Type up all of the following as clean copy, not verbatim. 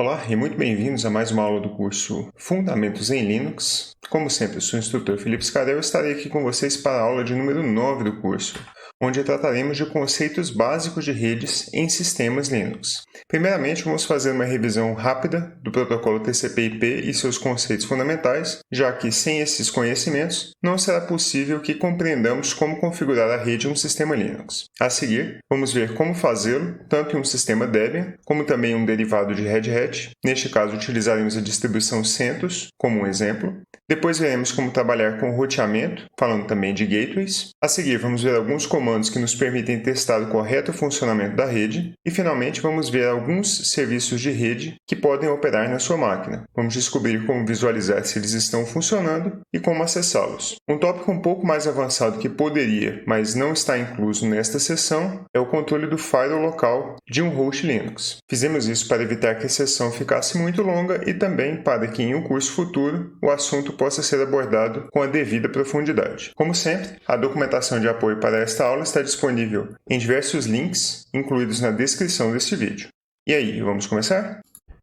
Olá e muito bem-vindos a mais uma aula do curso Fundamentos em Linux. Como sempre, eu sou o instrutor Felipe Scarel e estarei aqui com vocês para a aula de número 9 do curso, onde trataremos de conceitos básicos de redes em sistemas Linux. Primeiramente, vamos fazer uma revisão rápida do protocolo TCP/IP e seus conceitos fundamentais, já que sem esses conhecimentos não será possível que compreendamos como configurar a rede em um sistema Linux. A seguir, vamos ver como fazê-lo, tanto em um sistema Debian, como também um derivado de Red Hat. Neste caso, utilizaremos a distribuição CentOS como um exemplo. Depois veremos como trabalhar com roteamento, falando também de gateways. A seguir, vamos ver alguns comandos que nos permitem testar o correto funcionamento da rede. E, finalmente, vamos ver alguns serviços de rede que podem operar na sua máquina. Vamos descobrir como visualizar se eles estão funcionando e como acessá-los. Um tópico um pouco mais avançado que poderia, mas não está incluso nesta sessão, é o controle do firewall local de um host Linux. Fizemos isso para evitar que a sessão ficasse muito longa e também para que em um curso futuro o assunto possa ser abordado com a devida profundidade. Como sempre, a documentação de apoio para esta aula está disponível em diversos links incluídos na descrição deste vídeo. E aí, vamos começar?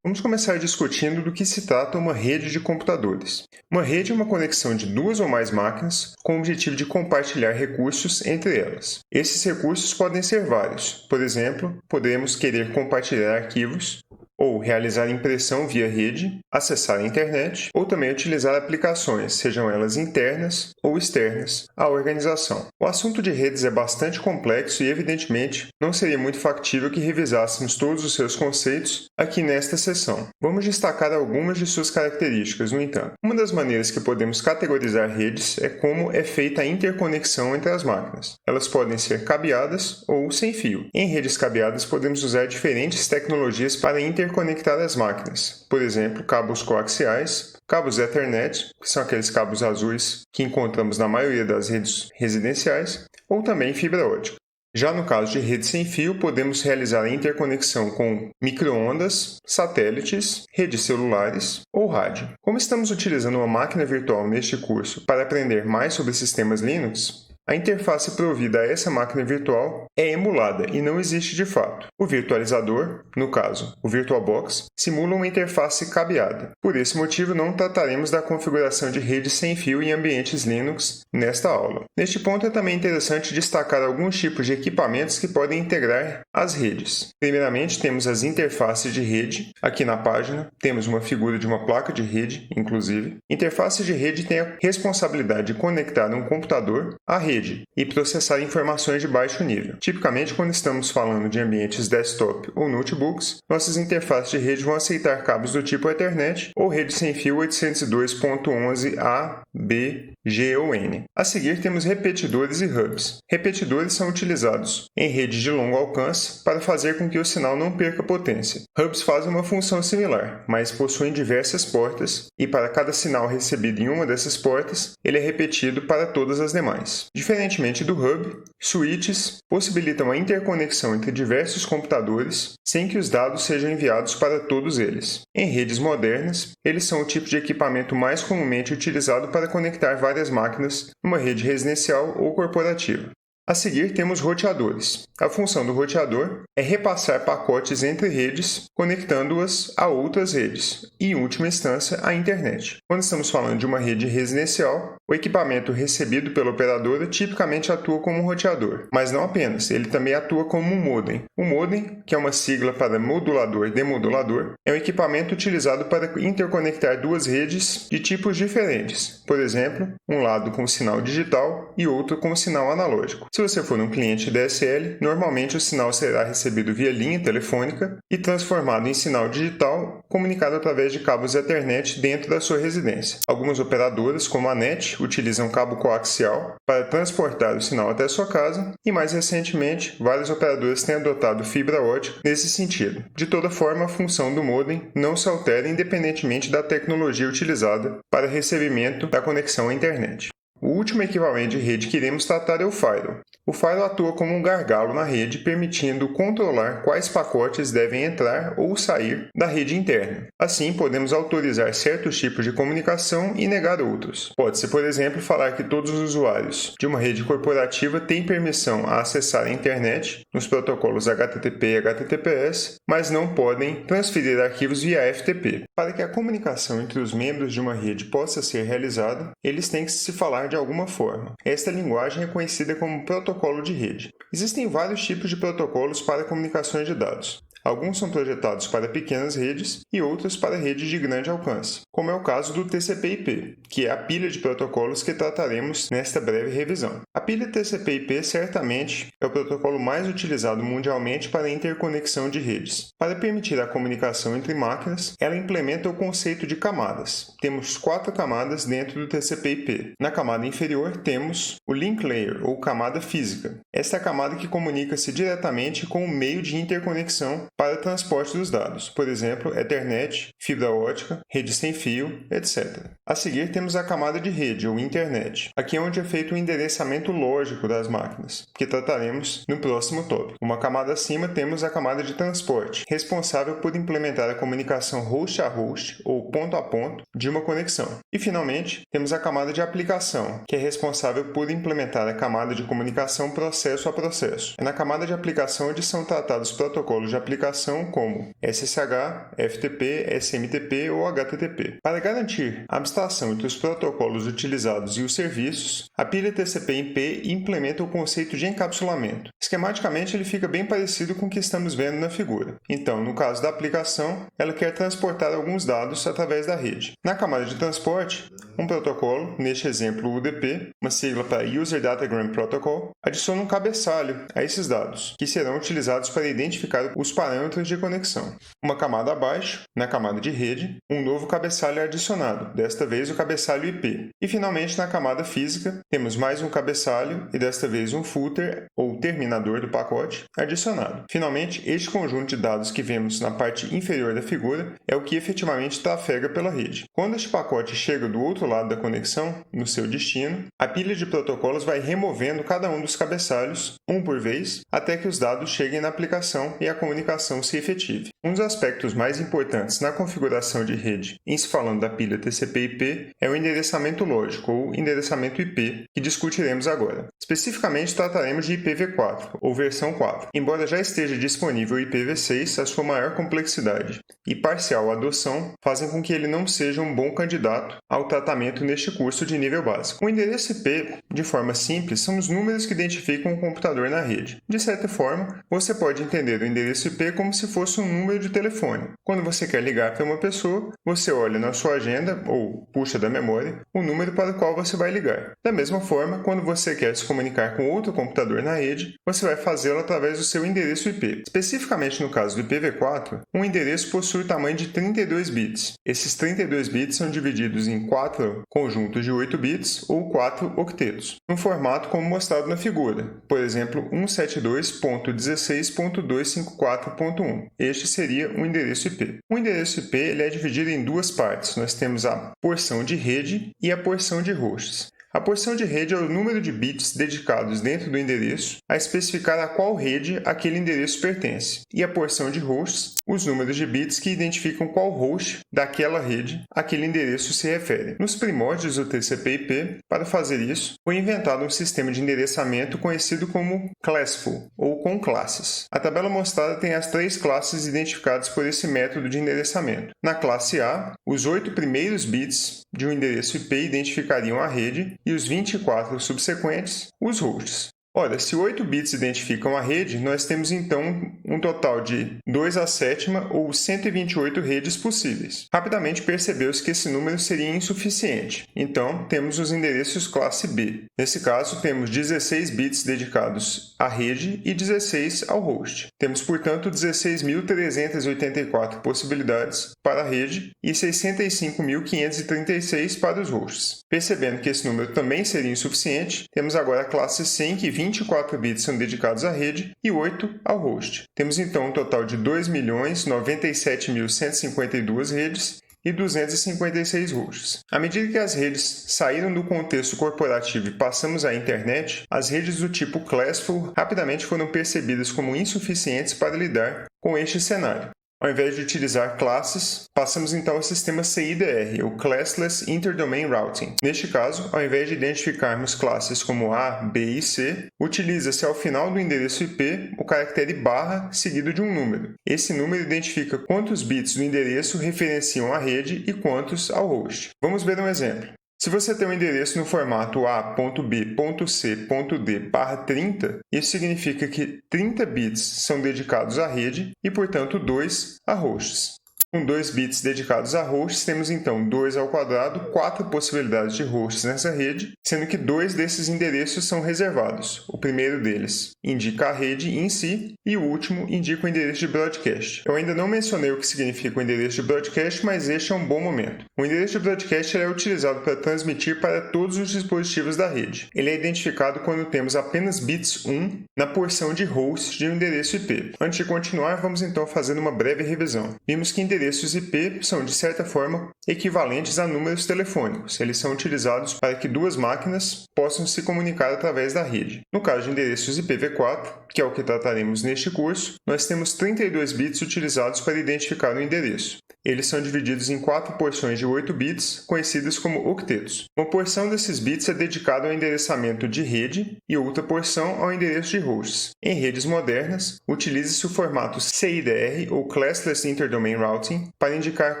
Vamos começar discutindo do que se trata uma rede de computadores. Uma rede é uma conexão de duas ou mais máquinas com o objetivo de compartilhar recursos entre elas. Esses recursos podem ser vários. Por exemplo, podemos querer compartilhar arquivos, ou realizar impressão via rede, acessar a internet, ou também utilizar aplicações, sejam elas internas ou externas, à organização. O assunto de redes é bastante complexo e, evidentemente, não seria muito factível que revisássemos todos os seus conceitos aqui nesta sessão. Vamos destacar algumas de suas características, no entanto. Uma das maneiras que podemos categorizar redes é como é feita a interconexão entre as máquinas. Elas podem ser cabeadas ou sem fio. Em redes cabeadas, podemos usar diferentes tecnologias para interconectar as máquinas, por exemplo, cabos coaxiais, cabos Ethernet, que são aqueles cabos azuis que encontramos na maioria das redes residenciais, ou também fibra ótica. Já no caso de rede sem fio, podemos realizar a interconexão com micro-ondas, satélites, redes celulares ou rádio. Como estamos utilizando uma máquina virtual neste curso para aprender mais sobre sistemas Linux, a interface provida a essa máquina virtual é emulada e não existe de fato. O virtualizador, no caso, o VirtualBox, simula uma interface cabeada. Por esse motivo, não trataremos da configuração de rede sem fio em ambientes Linux nesta aula. Neste ponto, é também interessante destacar alguns tipos de equipamentos que podem integrar as redes. Primeiramente, temos as interfaces de rede. Aqui na página, temos uma figura de uma placa de rede, inclusive. Interface de rede tem a responsabilidade de conectar um computador à rede e processar informações de baixo nível. Tipicamente, quando estamos falando de ambientes desktop ou notebooks, nossas interfaces de rede vão aceitar cabos do tipo Ethernet ou rede sem fio 802.11a, B, G ou N. A seguir, temos repetidores e hubs. Repetidores são utilizados em redes de longo alcance para fazer com que o sinal não perca potência. Hubs fazem uma função similar, mas possuem diversas portas e para cada sinal recebido em uma dessas portas, ele é repetido para todas as demais. Diferentemente do hub, switches possibilitam a interconexão entre diversos computadores sem que os dados sejam enviados para todos eles. Em redes modernas, eles são o tipo de equipamento mais comumente utilizado para conectar várias máquinas numa rede residencial ou corporativa. A seguir, temos roteadores. A função do roteador é repassar pacotes entre redes, conectando-as a outras redes e, em última instância, à internet. Quando estamos falando de uma rede residencial, o equipamento recebido pela operadora tipicamente atua como um roteador, mas não apenas, ele também atua como um modem. O modem, que é uma sigla para modulador-demodulador, é um equipamento utilizado para interconectar duas redes de tipos diferentes, por exemplo, um lado com sinal digital e outro com sinal analógico. Se você for um cliente DSL, normalmente o sinal será recebido via linha telefônica e transformado em sinal digital, comunicado através de cabos Ethernet dentro da sua residência. Algumas operadoras, como a NET, utilizam cabo coaxial para transportar o sinal até sua casa e, mais recentemente, várias operadoras têm adotado fibra ótica nesse sentido. De toda forma, a função do modem não se altera independentemente da tecnologia utilizada para recebimento da conexão à internet. O último equipamento de rede que iremos tratar é o firewall. O firewall atua como um gargalo na rede, permitindo controlar quais pacotes devem entrar ou sair da rede interna. Assim, podemos autorizar certos tipos de comunicação e negar outros. Pode-se, por exemplo, falar que todos os usuários de uma rede corporativa têm permissão a acessar a internet nos protocolos HTTP e HTTPS, mas não podem transferir arquivos via FTP. Para que a comunicação entre os membros de uma rede possa ser realizada, eles têm que se falar de alguma forma. Esta linguagem é conhecida como protocolo de rede. Existem vários tipos de protocolos para comunicações de dados. Alguns são projetados para pequenas redes e outros para redes de grande alcance, como é o caso do TCP/IP, que é a pilha de protocolos que trataremos nesta breve revisão. A pilha TCP/IP certamente é o protocolo mais utilizado mundialmente para a interconexão de redes. Para permitir a comunicação entre máquinas, ela implementa o conceito de camadas. Temos 4 camadas dentro do TCP/IP. Na camada inferior temos o Link Layer, ou camada física. Esta é a camada que comunica-se diretamente com o meio de interconexão para transporte dos dados, por exemplo, Ethernet, fibra ótica, rede sem fio, etc. A seguir temos a camada de rede, ou internet. Aqui é onde é feito o endereçamento lógico das máquinas, que trataremos no próximo tópico. Uma camada acima temos a camada de transporte, responsável por implementar a comunicação host a host, ou ponto a ponto, de uma conexão. E finalmente, temos a camada de aplicação, que é responsável por implementar a camada de comunicação processo a processo. É na camada de aplicação onde são tratados protocolos de aplicação como SSH, FTP, SMTP ou HTTP. Para garantir a abstração entre os protocolos utilizados e os serviços, a pilha TCP/IP implementa o conceito de encapsulamento. Esquematicamente, ele fica bem parecido com o que estamos vendo na figura. Então, no caso da aplicação, ela quer transportar alguns dados através da rede. Na camada de transporte, um protocolo, neste exemplo o UDP, uma sigla para User Datagram Protocol, adiciona um cabeçalho a esses dados, que serão utilizados para identificar os parâmetros de conexão. Uma camada abaixo, na camada de rede, um novo cabeçalho é adicionado, desta vez o cabeçalho IP. E finalmente na camada física, temos mais um cabeçalho e desta vez um footer, ou terminador do pacote, adicionado. Finalmente, este conjunto de dados que vemos na parte inferior da figura é o que efetivamente trafega pela rede. Quando este pacote chega do outro lado da conexão, no seu destino, a pilha de protocolos vai removendo cada um dos cabeçalhos, um por vez, até que os dados cheguem na aplicação e a comunicação se efetive. Um dos aspectos mais importantes na configuração de rede, em se falando da pilha TCP/IP, é o endereçamento lógico, ou endereçamento IP, que discutiremos agora. Especificamente, trataremos de IPv4, ou versão 4. Embora já esteja disponível o IPv6, a sua maior complexidade e parcial adoção fazem com que ele não seja um bom candidato ao tratamento neste curso de nível básico. O endereço IP, de forma simples, são os números que identificam um computador na rede. De certa forma, você pode entender o endereço IP como se fosse um número de telefone. Quando você quer ligar para uma pessoa, você olha na sua agenda, ou puxa da memória, o número para o qual você vai ligar. Da mesma forma, quando você quer se comunicar com outro computador na rede, você vai fazê-lo através do seu endereço IP. Especificamente no caso do IPv4, um endereço possui o tamanho de 32 bits. Esses 32 bits são divididos em 4 conjuntos de 8 bits, ou 4 octetos, num formato como mostrado na figura, por exemplo, 172.16.254.1. Este seria o endereço IP. O endereço IP ele é dividido em duas partes. Nós temos a porção de rede e a porção de hosts. A porção de rede é o número de bits dedicados dentro do endereço a especificar a qual rede aquele endereço pertence. E a porção de hosts, os números de bits que identificam qual host daquela rede aquele endereço se refere. Nos primórdios do TCP/IP, para fazer isso, foi inventado um sistema de endereçamento conhecido como Classful, ou com classes. A tabela mostrada tem as 3 classes identificadas por esse método de endereçamento. Na classe A, os 8 primeiros bits de um endereço IP identificariam a rede e os 24 subsequentes, os hosts. Ora, se 8 bits identificam a rede, nós temos então um total de 2 à sétima ou 128 redes possíveis. Rapidamente percebeu-se que esse número seria insuficiente, então temos os endereços classe B. Nesse caso, temos 16 bits dedicados à rede e 16 ao host. Temos, portanto, 16.384 possibilidades para a rede e 65.536 para os hosts. Percebendo que esse número também seria insuficiente, temos agora a classe C, em que 24 bits são dedicados à rede e 8 ao host. Temos então um total de 2.097.152 redes e 256 hosts. À medida que as redes saíram do contexto corporativo e passamos à internet, as redes do tipo Classful rapidamente foram percebidas como insuficientes para lidar com este cenário. Ao invés de utilizar classes, passamos então ao sistema CIDR, o Classless Interdomain Routing. Neste caso, ao invés de identificarmos classes como A, B e C, utiliza-se ao final do endereço IP o caractere barra seguido de um número. Esse número identifica quantos bits do endereço referenciam a rede e quantos ao host. Vamos ver um exemplo. Se você tem um endereço no formato A.B.C.D/30, isso significa que 30 bits são dedicados à rede e, portanto, 2 a hosts. Com 2 bits dedicados a hosts, temos então 2 ao quadrado, 4 possibilidades de hosts nessa rede, sendo que 2 desses endereços são reservados. O primeiro deles indica a rede em si e o último indica o endereço de broadcast. Eu ainda não mencionei o que significa o endereço de broadcast, mas este é um bom momento. O endereço de broadcast é utilizado para transmitir para todos os dispositivos da rede. Ele é identificado quando temos apenas bits 1 na porção de hosts de um endereço IP. Antes de continuar, vamos então fazer uma breve revisão. Vimos que endereços IP são, de certa forma, equivalentes a números telefônicos. Eles são utilizados para que duas máquinas possam se comunicar através da rede. No caso de endereços IPv4, que é o que trataremos neste curso, nós temos 32 bits utilizados para identificar o endereço. Eles são divididos em 4 porções de 8 bits, conhecidas como octetos. Uma porção desses bits é dedicada ao endereçamento de rede e outra porção ao endereço de hosts. Em redes modernas, utiliza-se o formato CIDR, ou Classless Interdomain Routing, para indicar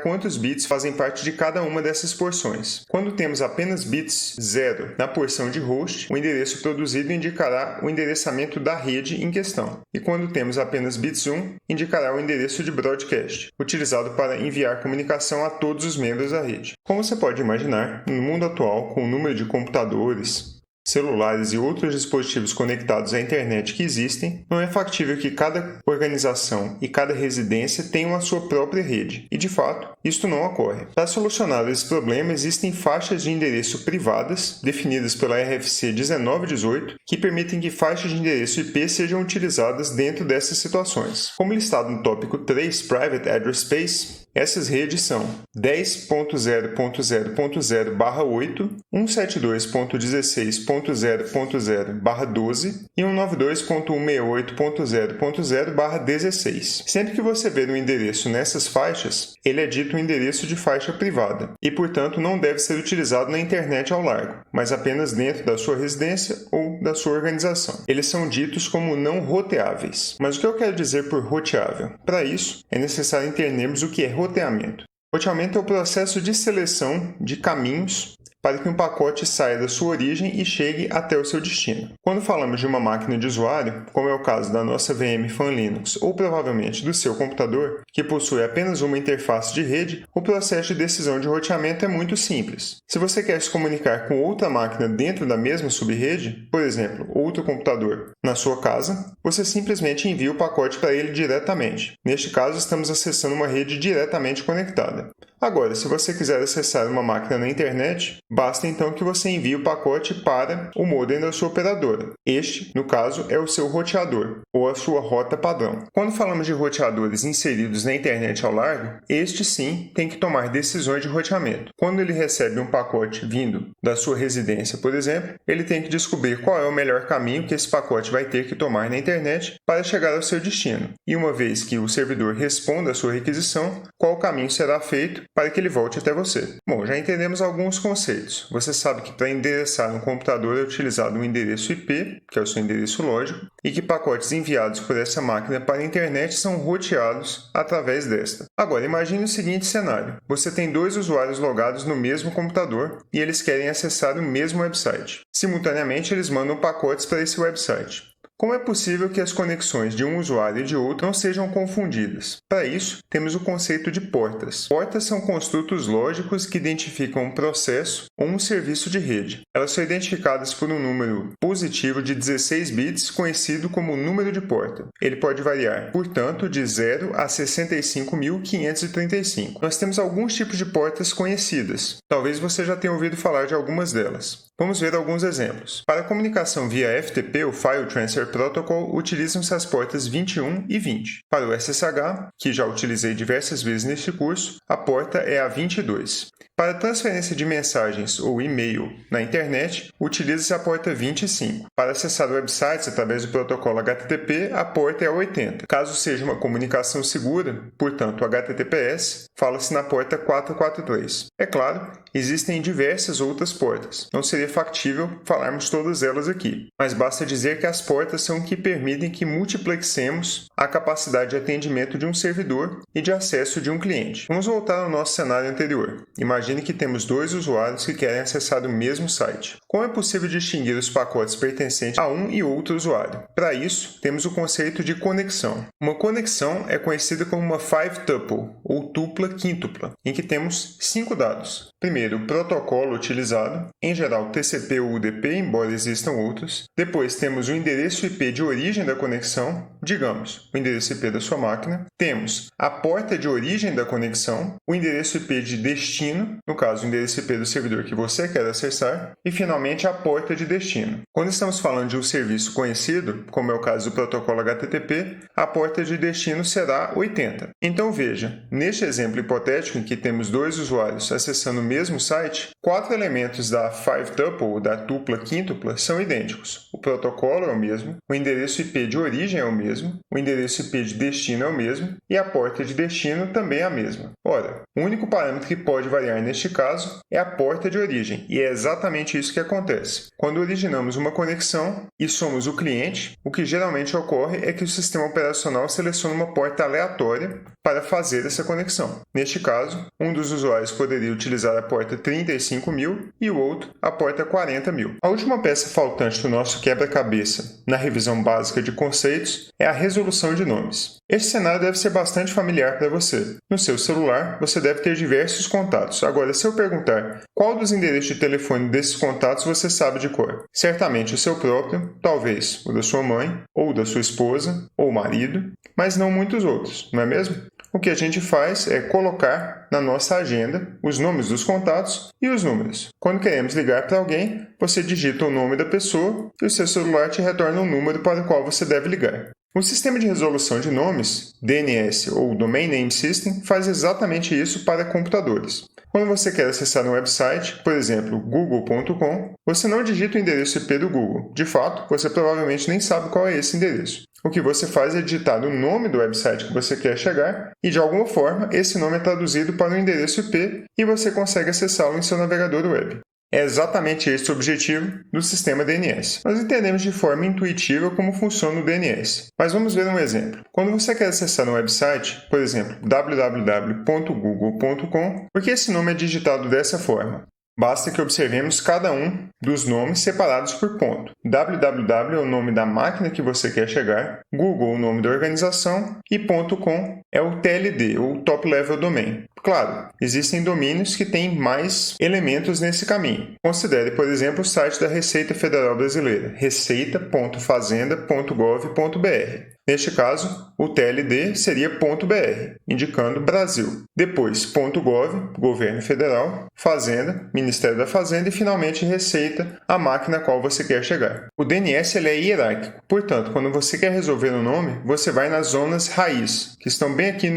quantos bits fazem parte de cada uma dessas porções. Quando temos apenas bits 0 na porção de host, o endereço produzido indicará o endereçamento da rede em questão. E quando temos apenas bits 1, indicará o endereço de broadcast, utilizado para enviar comunicação a todos os membros da rede. Como você pode imaginar, no mundo atual, com o número de computadores, celulares e outros dispositivos conectados à internet que existem, não é factível que cada organização e cada residência tenham a sua própria rede, e de fato, isto não ocorre. Para solucionar esse problema, existem faixas de endereço privadas, definidas pela RFC 1918, que permitem que faixas de endereço IP sejam utilizadas dentro dessas situações. Como listado no tópico 3, Private Address Space, essas redes são 10.0.0.0/8, 172.16.0.0/12 e 192.168.0.0/16. Sempre que você ver um endereço nessas faixas, ele é dito um endereço de faixa privada e, portanto, não deve ser utilizado na internet ao largo, mas apenas dentro da sua residência ou da sua organização. Eles são ditos como não roteáveis. Mas o que eu quero dizer por roteável? Para isso, é necessário entendermos o que é roteamento. Roteamento é o processo de seleção de caminhos para que um pacote saia da sua origem e chegue até o seu destino. Quando falamos de uma máquina de usuário, como é o caso da nossa VM Fan Linux ou provavelmente do seu computador, que possui apenas uma interface de rede, o processo de decisão de roteamento é muito simples. Se você quer se comunicar com outra máquina dentro da mesma subrede, por exemplo, outro computador, na sua casa, você simplesmente envia o pacote para ele diretamente. Neste caso, estamos acessando uma rede diretamente conectada. Agora, se você quiser acessar uma máquina na internet, basta então que você envie o pacote para o modem da sua operadora. Este, no caso, é o seu roteador, ou a sua rota padrão. Quando falamos de roteadores inseridos na internet ao largo, este sim tem que tomar decisões de roteamento. Quando ele recebe um pacote vindo da sua residência, por exemplo, ele tem que descobrir qual é o melhor caminho que esse pacote vai ter que tomar na internet para chegar ao seu destino. E uma vez que o servidor responda a sua requisição, qual caminho será feito para que ele volte até você. Bom, já entendemos alguns conceitos. Você sabe que para endereçar um computador é utilizado um endereço IP, que é o seu endereço lógico, e que pacotes enviados por essa máquina para a internet são roteados através desta. Agora, imagine o seguinte cenário. Você tem dois usuários logados no mesmo computador e eles querem acessar o mesmo website. Simultaneamente, eles mandam pacotes para esse website. Como é possível que as conexões de um usuário e de outro não sejam confundidas? Para isso, temos o conceito de portas. Portas são construtos lógicos que identificam um processo ou um serviço de rede. Elas são identificadas por um número positivo de 16 bits, conhecido como número de porta. Ele pode variar, portanto, de 0 a 65.535. Nós temos alguns tipos de portas conhecidas. Talvez você já tenha ouvido falar de algumas delas. Vamos ver alguns exemplos. Para a comunicação via FTP, o File Transfer Protocol, utilizam-se as portas 21 e 20. Para o SSH, que já utilizei diversas vezes neste curso, a porta é a 22. Para transferência de mensagens ou e-mail na internet, utiliza-se a porta 25. Para acessar websites através do protocolo HTTP, a porta é a 80. Caso seja uma comunicação segura, portanto HTTPS, fala-se na porta 443. É claro, existem diversas outras portas. Não seria factível falarmos todas elas aqui, mas basta dizer que as portas são o que permitem que multiplexemos a capacidade de atendimento de um servidor e de acesso de um cliente. Vamos voltar ao nosso cenário anterior. Imagine que temos dois usuários que querem acessar o mesmo site. Como é possível distinguir os pacotes pertencentes a um e outro usuário? Para isso, temos o conceito de conexão. Uma conexão é conhecida como uma five-tuple, ou tupla quíntupla, em que temos 5 dados. Primeiro, o protocolo utilizado, em geral TCP ou UDP, embora existam outros. Depois, temos o endereço IP de origem da conexão, digamos, o endereço IP da sua máquina. Temos a porta de origem da conexão, o endereço IP de destino, no caso, o endereço IP do servidor que você quer acessar. E, finalmente, a porta de destino. Quando estamos falando de um serviço conhecido, como é o caso do protocolo HTTP, a porta de destino será 80. Então, veja, neste exemplo hipotético em que temos dois usuários acessando o mesmo site, 4 elementos da five-tuple, da tupla quíntupla, são idênticos. O protocolo é o mesmo, o endereço IP de origem é o mesmo, o endereço IP de destino é o mesmo e a porta de destino também é a mesma. Ora, o único parâmetro que pode variar neste caso é a porta de origem, e é exatamente isso que acontece. Quando originamos uma conexão e somos o cliente, o que geralmente ocorre é que o sistema operacional seleciona uma porta aleatória para fazer essa conexão. Neste caso, um dos usuários poderia utilizar a porta 35.000 e o outro a porta 40.000. A última peça faltante do nosso quebra-cabeça na revisão básica de conceitos é a resolução de nomes. Este cenário deve ser bastante familiar para você. No seu celular, você deve ter diversos contatos. Agora, se eu perguntar qual dos endereços de telefone desses contatos você sabe de cor? Certamente o seu próprio, talvez o da sua mãe, ou da sua esposa, ou marido, mas não muitos outros, não é mesmo? O que a gente faz é colocar na nossa agenda os nomes dos contatos e os números. Quando queremos ligar para alguém, você digita o nome da pessoa e o seu celular te retorna um número para o qual você deve ligar. O sistema de resolução de nomes, DNS ou Domain Name System, faz exatamente isso para computadores. Quando você quer acessar um website, por exemplo, google.com, você não digita o endereço IP do Google. De fato, você provavelmente nem sabe qual é esse endereço. O que você faz é digitar o nome do website que você quer chegar e, de alguma forma, esse nome é traduzido para o endereço IP e você consegue acessá-lo em seu navegador web. É exatamente esse o objetivo do sistema DNS. Nós entendemos de forma intuitiva como funciona o DNS, mas vamos ver um exemplo. Quando você quer acessar um website, por exemplo, www.google.com, por que esse nome é digitado dessa forma? Basta que observemos cada um dos nomes separados por ponto. www é o nome da máquina que você quer chegar, Google o nome da organização e .com é o TLD, ou Top Level Domain. Claro, existem domínios que têm mais elementos nesse caminho. Considere, por exemplo, o site da Receita Federal Brasileira, receita.fazenda.gov.br. Neste caso, o TLD seria .br, indicando Brasil. Depois, .gov, Governo Federal, Fazenda, Ministério da Fazenda e, finalmente, Receita, a máquina a qual você quer chegar. O DNS ele é hierárquico, portanto, quando você quer resolver um nome, você vai nas zonas raiz, que estão bem aqui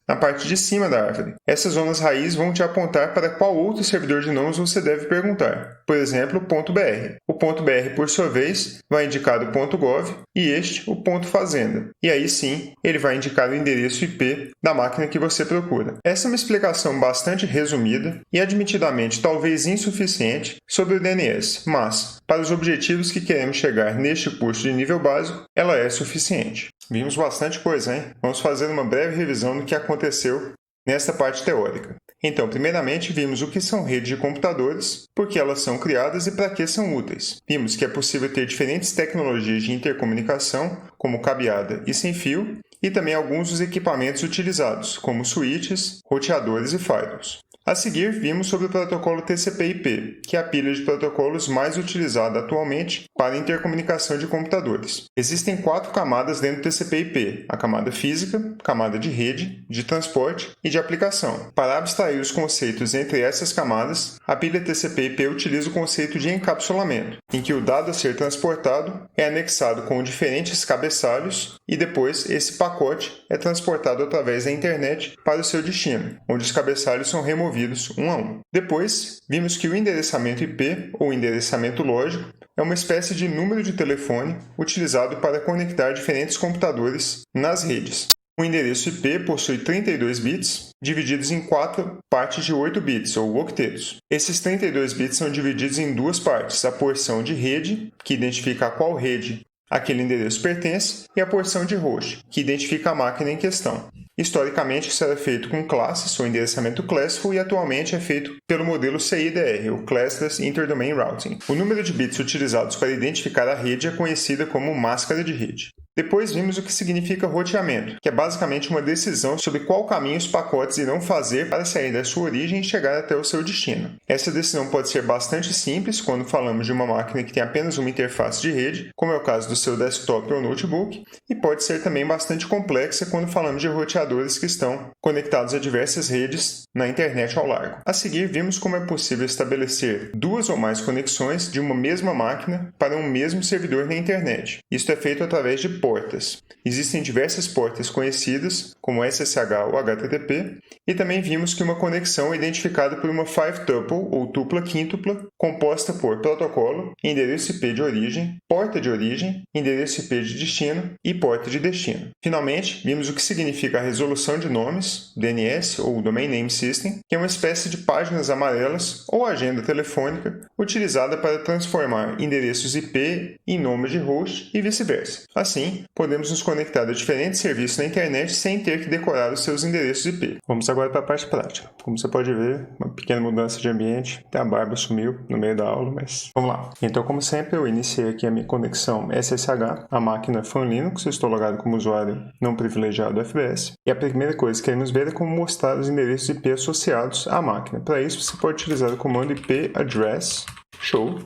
na parte de cima da árvore. Essas zonas raiz vão te apontar para qual outro servidor de nomes você deve perguntar. Por exemplo, .br. O .br, por sua vez, vai indicar o .gov e este o .fazenda. E aí sim, ele vai indicar o endereço IP da máquina que você procura. Essa é uma explicação bastante resumida e admitidamente talvez insuficiente sobre o DNS, mas, para os objetivos que queremos chegar neste curso de nível básico, ela é suficiente. Vimos bastante coisa, hein? Vamos fazer uma breve revisão do que aconteceu nesta parte teórica. Então, primeiramente, vimos o que são redes de computadores, por que elas são criadas e para que são úteis. Vimos que é possível ter diferentes tecnologias de intercomunicação, como cabeada e sem fio, e também alguns dos equipamentos utilizados, como switches, roteadores e firewalls. A seguir, vimos sobre o protocolo TCP/IP, que é a pilha de protocolos mais utilizada atualmente para intercomunicação de computadores. Existem 4 camadas dentro do TCP/IP: a camada física, camada de rede, de transporte e de aplicação. Para abstrair os conceitos entre essas camadas, a pilha TCP/IP utiliza o conceito de encapsulamento, em que o dado a ser transportado é anexado com diferentes cabeçalhos e depois esse pacote é transportado através da internet para o seu destino, onde os cabeçalhos são removidos um a um. Depois, vimos que o endereçamento IP, ou endereçamento lógico, é uma espécie de número de telefone utilizado para conectar diferentes computadores nas redes. O endereço IP possui 32 bits, divididos em 4 partes de 8 bits, ou octetos. Esses 32 bits são divididos em 2 partes: a porção de rede, que identifica a qual rede aquele endereço pertence, e a porção de host, que identifica a máquina em questão. Historicamente, isso era feito com classes, ou endereçamento classful, e atualmente é feito pelo modelo CIDR, o Classless Interdomain Routing. O número de bits utilizados para identificar a rede é conhecida como máscara de rede. Depois vimos o que significa roteamento, que é basicamente uma decisão sobre qual caminho os pacotes irão fazer para sair da sua origem e chegar até o seu destino. Essa decisão pode ser bastante simples quando falamos de uma máquina que tem apenas uma interface de rede, como é o caso do seu desktop ou notebook, e pode ser também bastante complexa quando falamos de roteadores que estão conectados a diversas redes na internet ao largo. A seguir, vimos como é possível estabelecer 2 ou mais conexões de uma mesma máquina para um mesmo servidor na internet. Isso é feito através de portas. Existem diversas portas conhecidas, como SSH ou HTTP, e também vimos que uma conexão é identificada por uma 5-tuple, ou tupla quíntupla, composta por protocolo, endereço IP de origem, porta de origem, endereço IP de destino e porta de destino. Finalmente, vimos o que significa a resolução de nomes, DNS ou Domain Name System, que é uma espécie de páginas amarelas ou agenda telefônica utilizada para transformar endereços IP em nomes de host e vice-versa. Assim, podemos nos conectar a diferentes serviços na internet sem ter que decorar os seus endereços IP. Vamos agora para a parte prática. Como você pode ver, uma pequena mudança de ambiente. Até a barba sumiu no meio da aula, mas vamos lá. Então, como sempre, eu iniciei aqui a minha conexão SSH, a máquina Fan Linux. Eu estou logado como usuário não privilegiado FBS. E a primeira coisa que queremos ver é como mostrar os endereços IP associados à máquina. Para isso, você pode utilizar o comando IP address show.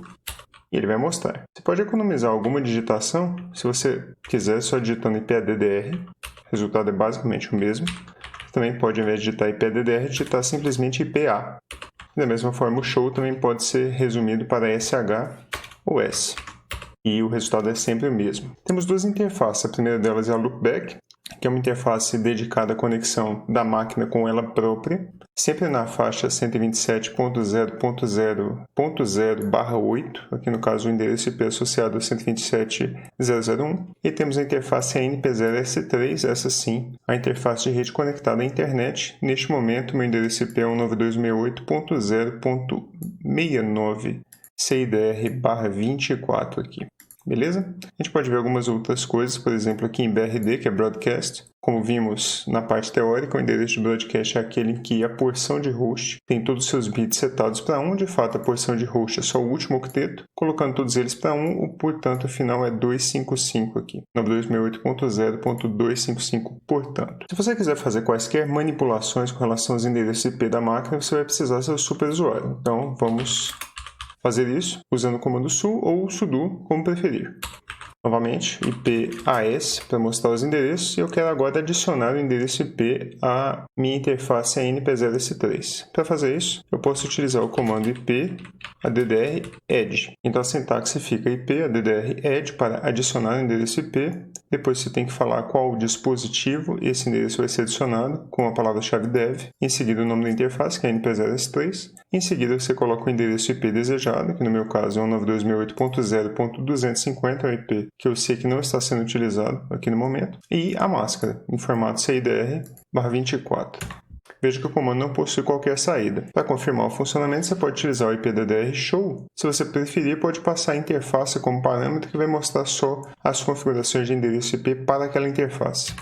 E ele vai mostrar. Você pode economizar alguma digitação, se você quiser, só digitando IPADDR. O resultado é basicamente o mesmo. Você também pode, ao invés de digitar IPADDR, digitar simplesmente IPA. Da mesma forma, o show também pode ser resumido para SH ou S. E o resultado é sempre o mesmo. Temos 2 interfaces. A primeira delas é a Loopback, que é uma interface dedicada à conexão da máquina com ela própria, sempre na faixa 127.0.0.0/8, aqui no caso o endereço IP associado a 127.0.0.1, e temos a interface ANP0S3, essa sim, a interface de rede conectada à internet. Neste momento, meu endereço IP é 192.68.0.69 CIDR/24 aqui. Beleza? A gente pode ver algumas outras coisas, por exemplo, aqui em BRD, que é Broadcast. Como vimos na parte teórica, o endereço de broadcast é aquele em que a porção de host tem todos os seus bits setados para 1. De fato, a porção de host é só o último octeto. Colocando todos eles para 1, portanto, o final é 255 aqui. 92.0.255, portanto. Se você quiser fazer quaisquer manipulações com relação aos endereços IP da máquina, você vai precisar ser o superusuário. Então, vamos fazer isso usando o comando su ou sudo, como preferir. Novamente, IPAS para mostrar os endereços, e eu quero agora adicionar o endereço IP à minha interface ANP0S3. Para fazer isso, eu posso utilizar o comando IP addr add. Então a sintaxe fica IP addr add para adicionar o endereço IP. Depois você tem que falar qual dispositivo esse endereço vai ser adicionado com a palavra-chave dev. Em seguida o nome da interface, que é ANP0S3. Em seguida você coloca o endereço IP desejado, que no meu caso é 192.168.250, é o IP que eu sei que não está sendo utilizado aqui no momento. E a máscara, em formato CIDR/24. Veja que o comando não possui qualquer saída. Para confirmar o funcionamento, você pode utilizar o IPADDR show. Se você preferir, pode passar a interface como parâmetro, que vai mostrar só as configurações de endereço IP para aquela interface.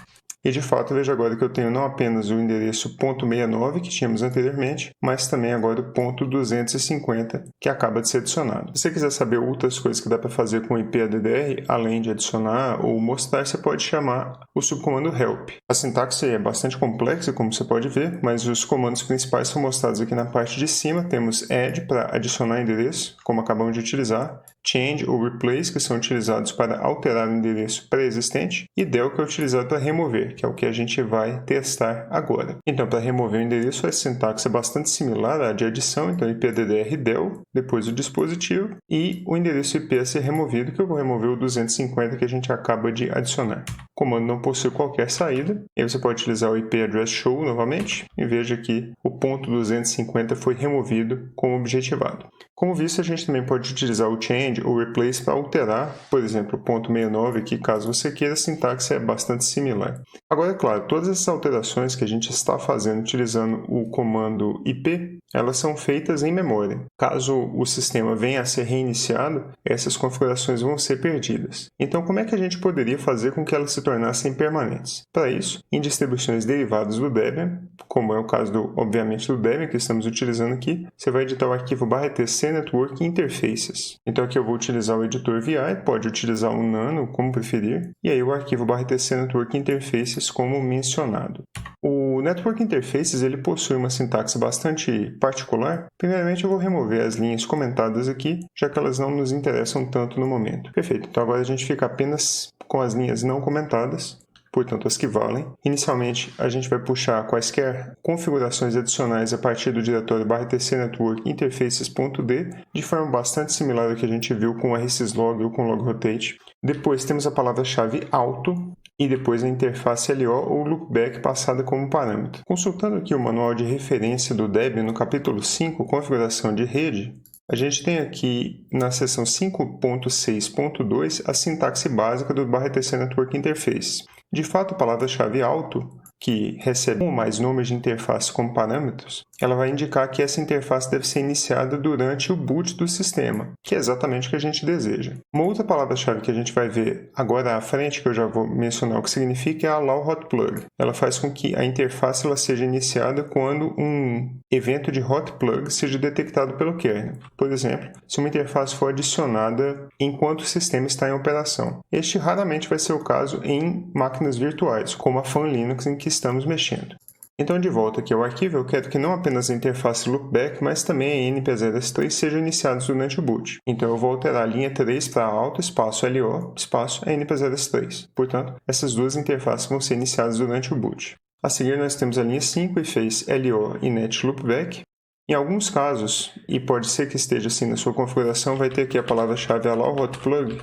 E de fato, veja agora que eu tenho não apenas o endereço .69 que tínhamos anteriormente, mas também agora o .250 que acaba de ser adicionado. Se você quiser saber outras coisas que dá para fazer com o IP ADDR, além de adicionar ou mostrar, você pode chamar o subcomando help. A sintaxe é bastante complexa, como você pode ver, mas os comandos principais são mostrados aqui na parte de cima. Temos add para adicionar endereço, como acabamos de utilizar, change ou replace, que são utilizados para alterar o endereço pré-existente, e del, que é utilizado para remover, que é o que a gente vai testar agora. Então, para remover o endereço, a sintaxe é bastante similar à de adição, então ipADDR del, depois o dispositivo, e o endereço IP a ser removido, que eu vou remover o 250 que a gente acaba de adicionar. O comando não possui qualquer saída, e aí você pode utilizar o IP address show novamente, e veja que o .250 foi removido como objetivado. Como visto, a gente também pode utilizar o change ou replace para alterar, por exemplo, o .69 aqui, caso você queira, a sintaxe é bastante similar. Agora, é claro, todas essas alterações que a gente está fazendo utilizando o comando IP, elas são feitas em memória. Caso o sistema venha a ser reiniciado, essas configurações vão ser perdidas. Então, como é que a gente poderia fazer com que elas se tornassem permanentes? Para isso, em distribuições derivadas do Debian, como é o caso, obviamente, do Debian que estamos utilizando aqui, você vai editar o arquivo /etc network interfaces. Então aqui eu vou utilizar o editor VI, pode utilizar o nano, como preferir, e aí o arquivo /etc network interfaces como mencionado. O Network Interfaces ele possui uma sintaxe bastante particular. Primeiramente eu vou remover as linhas comentadas aqui, já que elas não nos interessam tanto no momento. Perfeito, então agora a gente fica apenas com as linhas não comentadas, portanto as que valem. Inicialmente a gente vai puxar quaisquer configurações adicionais a partir do diretório /etc network interfaces.d, de forma bastante similar ao que a gente viu com o rsyslog ou com o logrotate. Depois temos a palavra-chave auto, e depois a interface LO ou loopback passada como parâmetro. Consultando aqui o manual de referência do Debian no capítulo 5, configuração de rede, a gente tem aqui na seção 5.6.2 a sintaxe básica do /etc network interface. De fato, a palavra-chave auto, que recebe um ou mais nomes de interface como parâmetros, ela vai indicar que essa interface deve ser iniciada durante o boot do sistema, que é exatamente o que a gente deseja. Uma outra palavra-chave que a gente vai ver agora à frente, que eu já vou mencionar o que significa, é a allow hot plug. Ela faz com que a interface ela seja iniciada quando um evento de hot plug seja detectado pelo kernel. Por exemplo, se uma interface for adicionada enquanto o sistema está em operação. Este raramente vai ser o caso em máquinas virtuais, como a Fan Linux em que estamos mexendo. Então, de volta aqui ao arquivo, eu quero que não apenas a interface loopback, mas também a NP0S3 sejam iniciados durante o boot. Então, eu vou alterar a linha 3 para alto, espaço LO, espaço NP0S3. Portanto, essas duas interfaces vão ser iniciadas durante o boot. A seguir, nós temos a linha 5 e fez LO e net loopback. Em alguns casos, e pode ser que esteja assim na sua configuração, vai ter aqui a palavra-chave allow hot plug,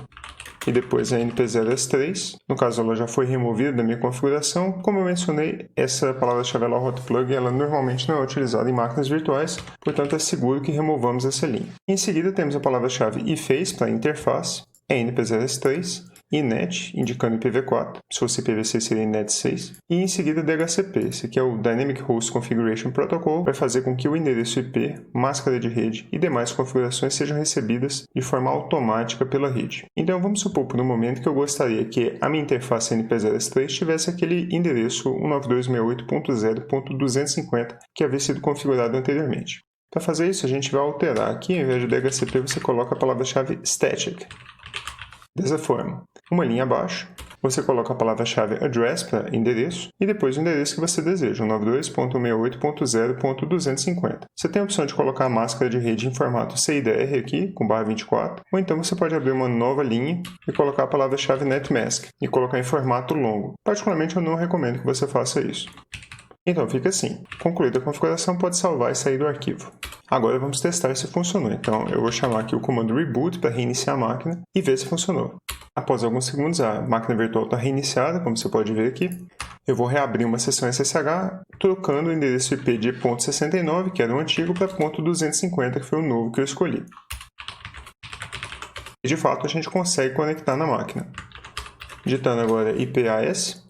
e depois a NP0S3. No caso, ela já foi removida da minha configuração. Como eu mencionei, essa palavra-chave allow hot plug ela normalmente não é utilizada em máquinas virtuais, portanto é seguro que removamos essa linha. Em seguida, temos a palavra-chave iface para interface, a NP0S3, e net, indicando IPv4, se fosse IPv6 seria net6, e em seguida DHCP, esse aqui é o Dynamic Host Configuration Protocol, vai fazer com que o endereço IP, máscara de rede e demais configurações sejam recebidas de forma automática pela rede. Então vamos supor por um momento que eu gostaria que a minha interface NP0S3 tivesse aquele endereço 192.68.0.250 que havia sido configurado anteriormente. Para fazer isso, a gente vai alterar aqui, ao invés de DHCP, você coloca a palavra-chave static. Dessa forma, uma linha abaixo, você coloca a palavra-chave address para endereço e depois o endereço que você deseja, 192.68.0.250. Você tem a opção de colocar a máscara de rede em formato CIDR aqui, com /24, ou então você pode abrir uma nova linha e colocar a palavra-chave netmask e colocar em formato longo. Particularmente, eu não recomendo que você faça isso. Então fica assim, concluída a configuração, pode salvar e sair do arquivo. Agora vamos testar se funcionou, então eu vou chamar aqui o comando reboot para reiniciar a máquina e ver se funcionou. Após alguns segundos a máquina virtual está reiniciada, como você pode ver aqui. Eu vou reabrir uma sessão SSH, trocando o endereço IP de .69, que era o antigo, para .250, que foi o novo que eu escolhi. E de fato a gente consegue conectar na máquina. Digitando agora IPAS,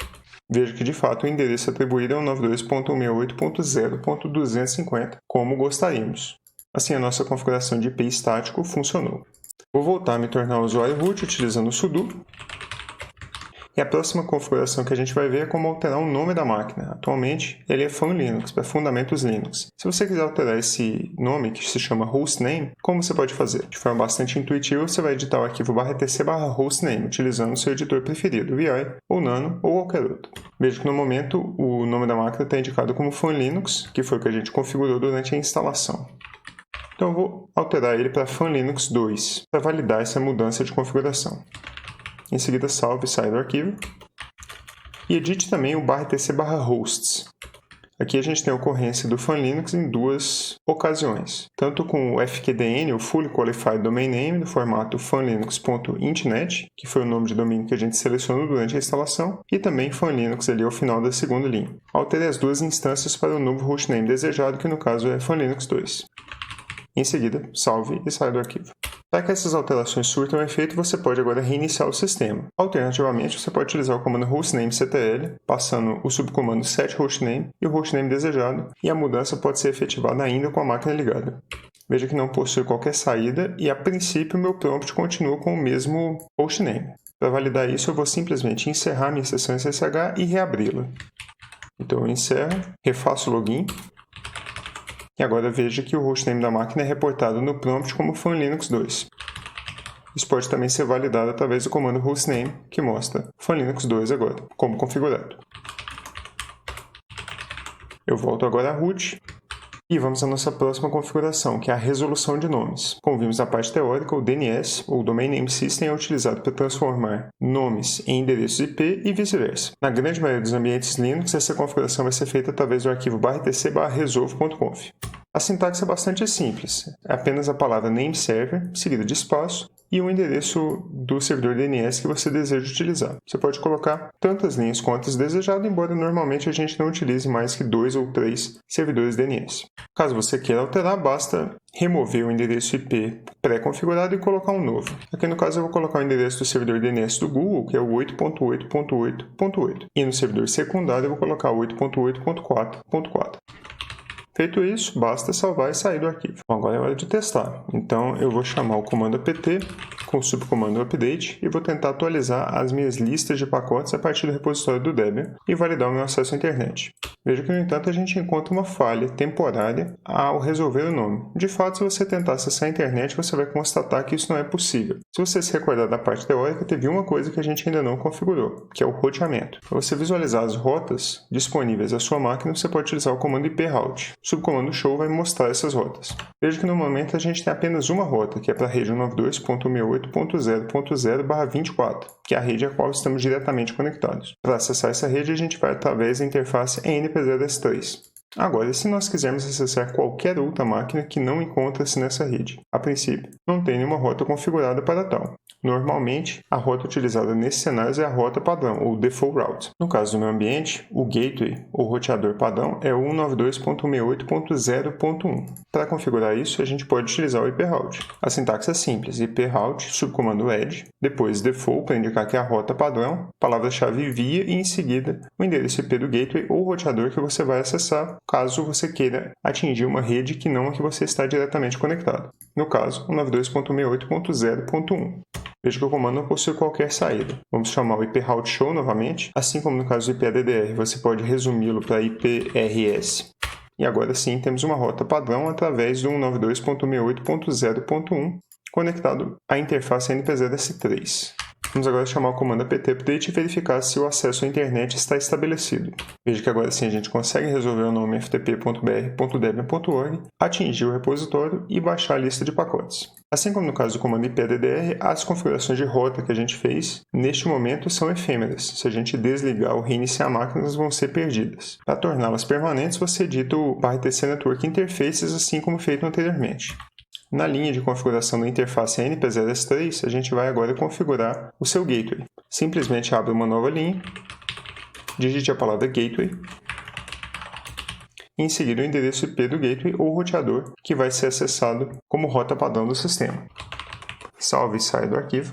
veja que de fato o endereço atribuído é o 92.168.0.250, como gostaríamos. Assim a nossa configuração de IP estático funcionou. Vou voltar a me tornar usuário root utilizando o sudo. E a próxima configuração que a gente vai ver é como alterar o nome da máquina. Atualmente, ele é FunLinux, para Fundamentos Linux. Se você quiser alterar esse nome, que se chama hostname, como você pode fazer? De forma bastante intuitiva, você vai editar o arquivo /etc/hostname, utilizando o seu editor preferido, VI, ou Nano, ou qualquer outro. Veja que no momento, o nome da máquina está indicado como FunLinux, que foi o que a gente configurou durante a instalação. Então eu vou alterar ele para FunLinux 2, para validar essa mudança de configuração. Em seguida, salve e saia do arquivo. E edite também o /etc/hosts. Aqui a gente tem a ocorrência do FunLinux em duas ocasiões, tanto com o FQDN, o Fully Qualified Domain Name, no formato funlinux.intnet, que foi o nome de domínio que a gente selecionou durante a instalação, e também FunLinux ali ao final da segunda linha. Altere as duas instâncias para o novo hostname desejado, que no caso é FunLinux 2. Em seguida, salve e saia do arquivo. Para que essas alterações surtam efeito, você pode agora reiniciar o sistema. Alternativamente, você pode utilizar o comando hostnamectl, passando o subcomando setHostname e o hostname desejado, e a mudança pode ser efetivada ainda com a máquina ligada. Veja que não possui qualquer saída e, a princípio, meu prompt continua com o mesmo hostname. Para validar isso, eu vou simplesmente encerrar minha sessão SSH e reabri-la. Então, eu encerro, refaço o login. E agora veja que o hostname da máquina é reportado no prompt como FunLinux 2. Isso pode também ser validado através do comando hostname, que mostra FunLinux 2 agora, como configurado. Eu volto agora a root e vamos à nossa próxima configuração, que é a resolução de nomes. Como vimos na parte teórica, o DNS, ou Domain Name System, é utilizado para transformar nomes em endereços IP e vice-versa. Na grande maioria dos ambientes Linux, essa configuração vai ser feita através do arquivo /tc/resolve.conf. A sintaxe é bastante simples, é apenas a palavra nameserver, seguida de espaço, e o endereço do servidor DNS que você deseja utilizar. Você pode colocar tantas linhas quantas desejado, embora normalmente a gente não utilize mais que 2 ou 3 servidores DNS. Caso você queira alterar, basta remover o endereço IP pré-configurado e colocar um novo. Aqui no caso eu vou colocar o endereço do servidor DNS do Google, que é o 8.8.8.8. E no servidor secundário eu vou colocar 8.8.4.4. Feito isso, basta salvar e sair do arquivo. Bom, agora é hora de testar. Então eu vou chamar o comando apt com o subcomando update e vou tentar atualizar as minhas listas de pacotes a partir do repositório do Debian e validar o meu acesso à internet. Veja que, no entanto, a gente encontra uma falha temporária ao resolver o nome. De fato, se você tentar acessar a internet, você vai constatar que isso não é possível. Se você se recordar da parte teórica, teve uma coisa que a gente ainda não configurou, que é o roteamento. Para você visualizar as rotas disponíveis à sua máquina, você pode utilizar o comando iproute. O subcomando show vai mostrar essas rotas. Veja que no momento a gente tem apenas uma rota, que é para a rede 192.168.0.0/24, que é a rede a qual estamos diretamente conectados. Para acessar essa rede, a gente vai através da interface npzs3. Agora, se nós quisermos acessar qualquer outra máquina que não encontra-se nessa rede, a princípio, não tem nenhuma rota configurada para tal. Normalmente, a rota utilizada nesses cenários é a rota padrão, ou Default Route. No caso do meu ambiente, o gateway, ou roteador padrão, é o 192.168.0.1. Para configurar isso, a gente pode utilizar o iproute. A sintaxe é simples, iproute, subcomando add, depois default para indicar que é a rota padrão, palavra-chave via e em seguida o endereço IP do gateway ou roteador que você vai acessar, caso você queira atingir uma rede que não a que você está diretamente conectado. No caso, 192.168.0.1. Veja que o comando não possui qualquer saída. Vamos chamar o iproute show novamente. Assim como no caso do IPADDR, você pode resumi-lo para IPRS. E agora sim temos uma rota padrão através do 192.168.0.1 conectado à interface npzs3. Vamos agora chamar o comando apt-update e verificar se o acesso à internet está estabelecido. Veja que agora sim a gente consegue resolver o nome ftp.br.debian.org, atingir o repositório e baixar a lista de pacotes. Assim como no caso do comando ipaddr, as configurações de rota que a gente fez, neste momento, são efêmeras. Se a gente desligar ou reiniciar a máquina, elas vão ser perdidas. Para torná-las permanentes, você edita o /tc network interfaces, assim como feito anteriormente. Na linha de configuração da interface npzs3, a gente vai agora configurar o seu gateway. Simplesmente abre uma nova linha, digite a palavra gateway, e em seguida o endereço IP do gateway ou roteador, que vai ser acessado como rota padrão do sistema. Salve e saia do arquivo.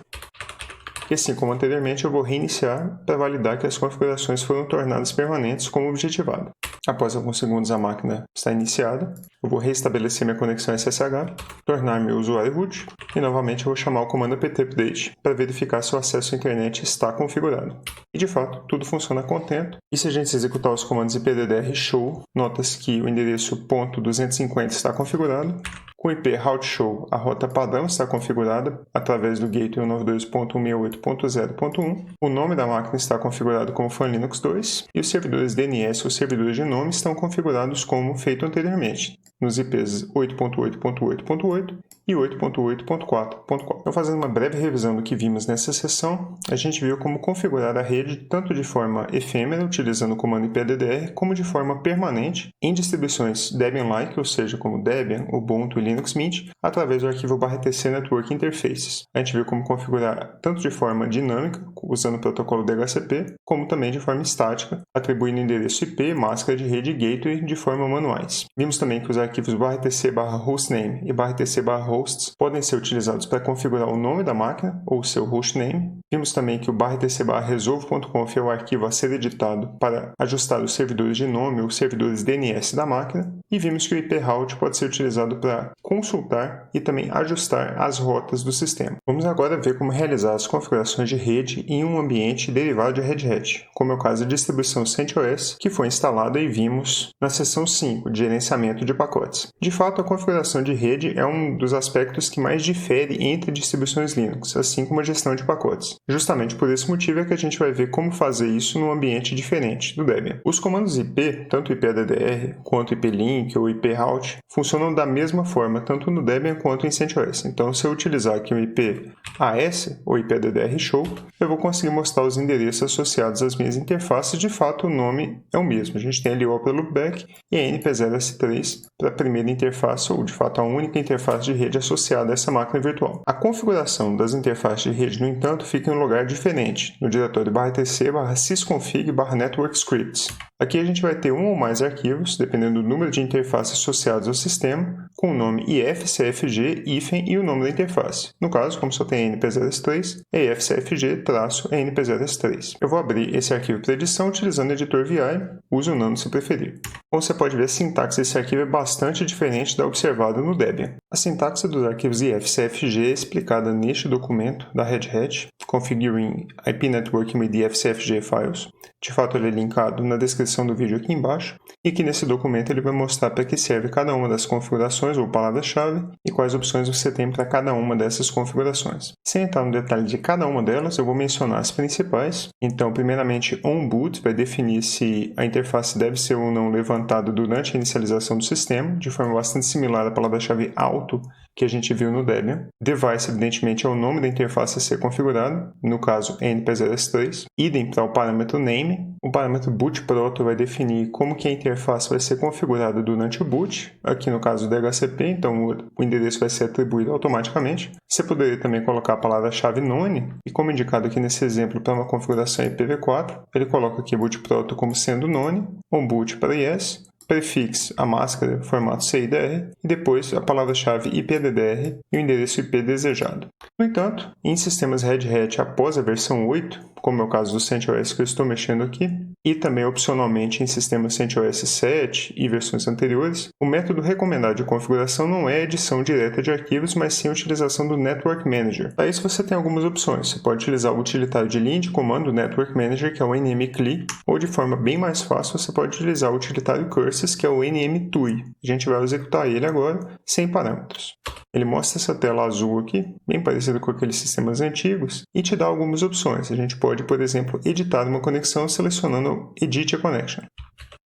E assim como anteriormente, eu vou reiniciar para validar que as configurações foram tornadas permanentes como objetivado. Após alguns segundos a máquina está iniciada, eu vou restabelecer minha conexão SSH, tornar meu usuário root e novamente eu vou chamar o comando apt-update para verificar se o acesso à internet está configurado. E de fato, tudo funciona a contento. E se a gente executar os comandos ipddr show, nota-se que o endereço .250 está configurado. Com o IP route show, a rota padrão está configurada através do gateway 192.168.0.1. O nome da máquina está configurado como FunLinux 2 e os servidores DNS ou servidores de nome estão configurados como feito anteriormente, nos IPs 8.8.8.8 e 8.8.4.4. Então, fazendo uma breve revisão do que vimos nessa sessão, a gente viu como configurar a rede tanto de forma efêmera, utilizando o comando ipddr, como de forma permanente em distribuições Debian-like, ou seja, como Debian, Ubuntu e Linux Mint, através do arquivo /tc network interfaces. A gente viu como configurar tanto de forma dinâmica, usando o protocolo DHCP, como também de forma estática, atribuindo endereço IP, máscara de rede e gateway de forma manuais. Vimos também que os arquivos /tc/hostname e /tc/hosts podem ser utilizados para configurar o nome da máquina ou seu hostname. Vimos também que o /tc/resolve.conf é o arquivo a ser editado para ajustar os servidores de nome ou servidores DNS da máquina. E vimos que o IP route pode ser utilizado para consultar e também ajustar as rotas do sistema. Vamos agora ver como realizar as configurações de rede em um ambiente derivado de Red Hat, como é o caso da distribuição CentOS, que foi instalada e vimos na seção 5, de gerenciamento de pacotes. De fato, a configuração de rede é um dos aspectos que mais difere entre distribuições Linux, assim como a gestão de pacotes. Justamente por esse motivo é que a gente vai ver como fazer isso num ambiente diferente do Debian. Os comandos IP, tanto ipddr quanto iplink ou iproute, funcionam da mesma forma tanto no Debian quanto em CentOS. Então, se eu utilizar aqui o IP AS ou ipddr show, eu vou conseguir mostrar os endereços associados às minhas interfaces. De fato, o nome é o mesmo. A gente tem ali o Opera Loopback e a NP0S3 para a primeira interface, ou de fato a única interface de rede associada a essa máquina virtual. A configuração das interfaces de rede, no entanto, fica em um lugar diferente, no diretório /tc/sysconfig/networkscripts. Aqui a gente vai ter um ou mais arquivos, dependendo do número de interfaces associados ao sistema, com o nome ifcfg, hífen e o nome da interface. No caso, como só tem NP0S3, é ifcfg-NP0S3. Eu vou abrir esse arquivo para edição utilizando o editor VI, use o nano se preferir. Como você pode ver, a sintaxe desse arquivo é bastante diferente da observada no Debian. A sintaxe dos arquivos ifcfg é explicada neste documento da Red Hat, Configuring IP Networking with ifcfg Files. De fato, ele é linkado na descrição do vídeo aqui embaixo, e que nesse documento ele vai mostrar para que serve cada uma das configurações ou palavras-chave e quais opções você tem para cada uma dessas configurações. Sem entrar no detalhe de cada uma delas, eu vou mencionar as principais. Então, primeiramente, onBoot vai definir se a interface deve ser ou não levantada durante a inicialização do sistema, de forma bastante similar à palavra-chave auto que a gente viu no Debian. Device, evidentemente, é o nome da interface a ser configurado, no caso NP0S3. Idem para o parâmetro name. O parâmetro bootproto vai definir como que a interface vai ser configurada durante o boot, aqui no caso do DHCP, então o endereço vai ser atribuído automaticamente. Você poderia também colocar a palavra-chave none, e como indicado aqui nesse exemplo para uma configuração IPv4, ele coloca aqui bootproto como sendo none, onBoot para yes, prefix a máscara formato CIDR e depois a palavra-chave IPDDR e o endereço IP desejado. No entanto, em sistemas Red Hat após a versão 8, como é o caso do CentOS que eu estou mexendo aqui, e também opcionalmente em sistemas CentOS 7 e versões anteriores, o método recomendado de configuração não é a edição direta de arquivos, mas sim a utilização do Network Manager. Para isso você tem algumas opções. Você pode utilizar o utilitário de linha de comando do Network Manager, que é o nmcli, ou de forma bem mais fácil você pode utilizar o utilitário curses, que é o nmtui. A gente vai executar ele agora sem parâmetros. Ele mostra essa tela azul aqui, bem parecida com aqueles sistemas antigos, e te dá algumas opções. A gente pode, por exemplo, editar uma conexão selecionando Edit a Connection.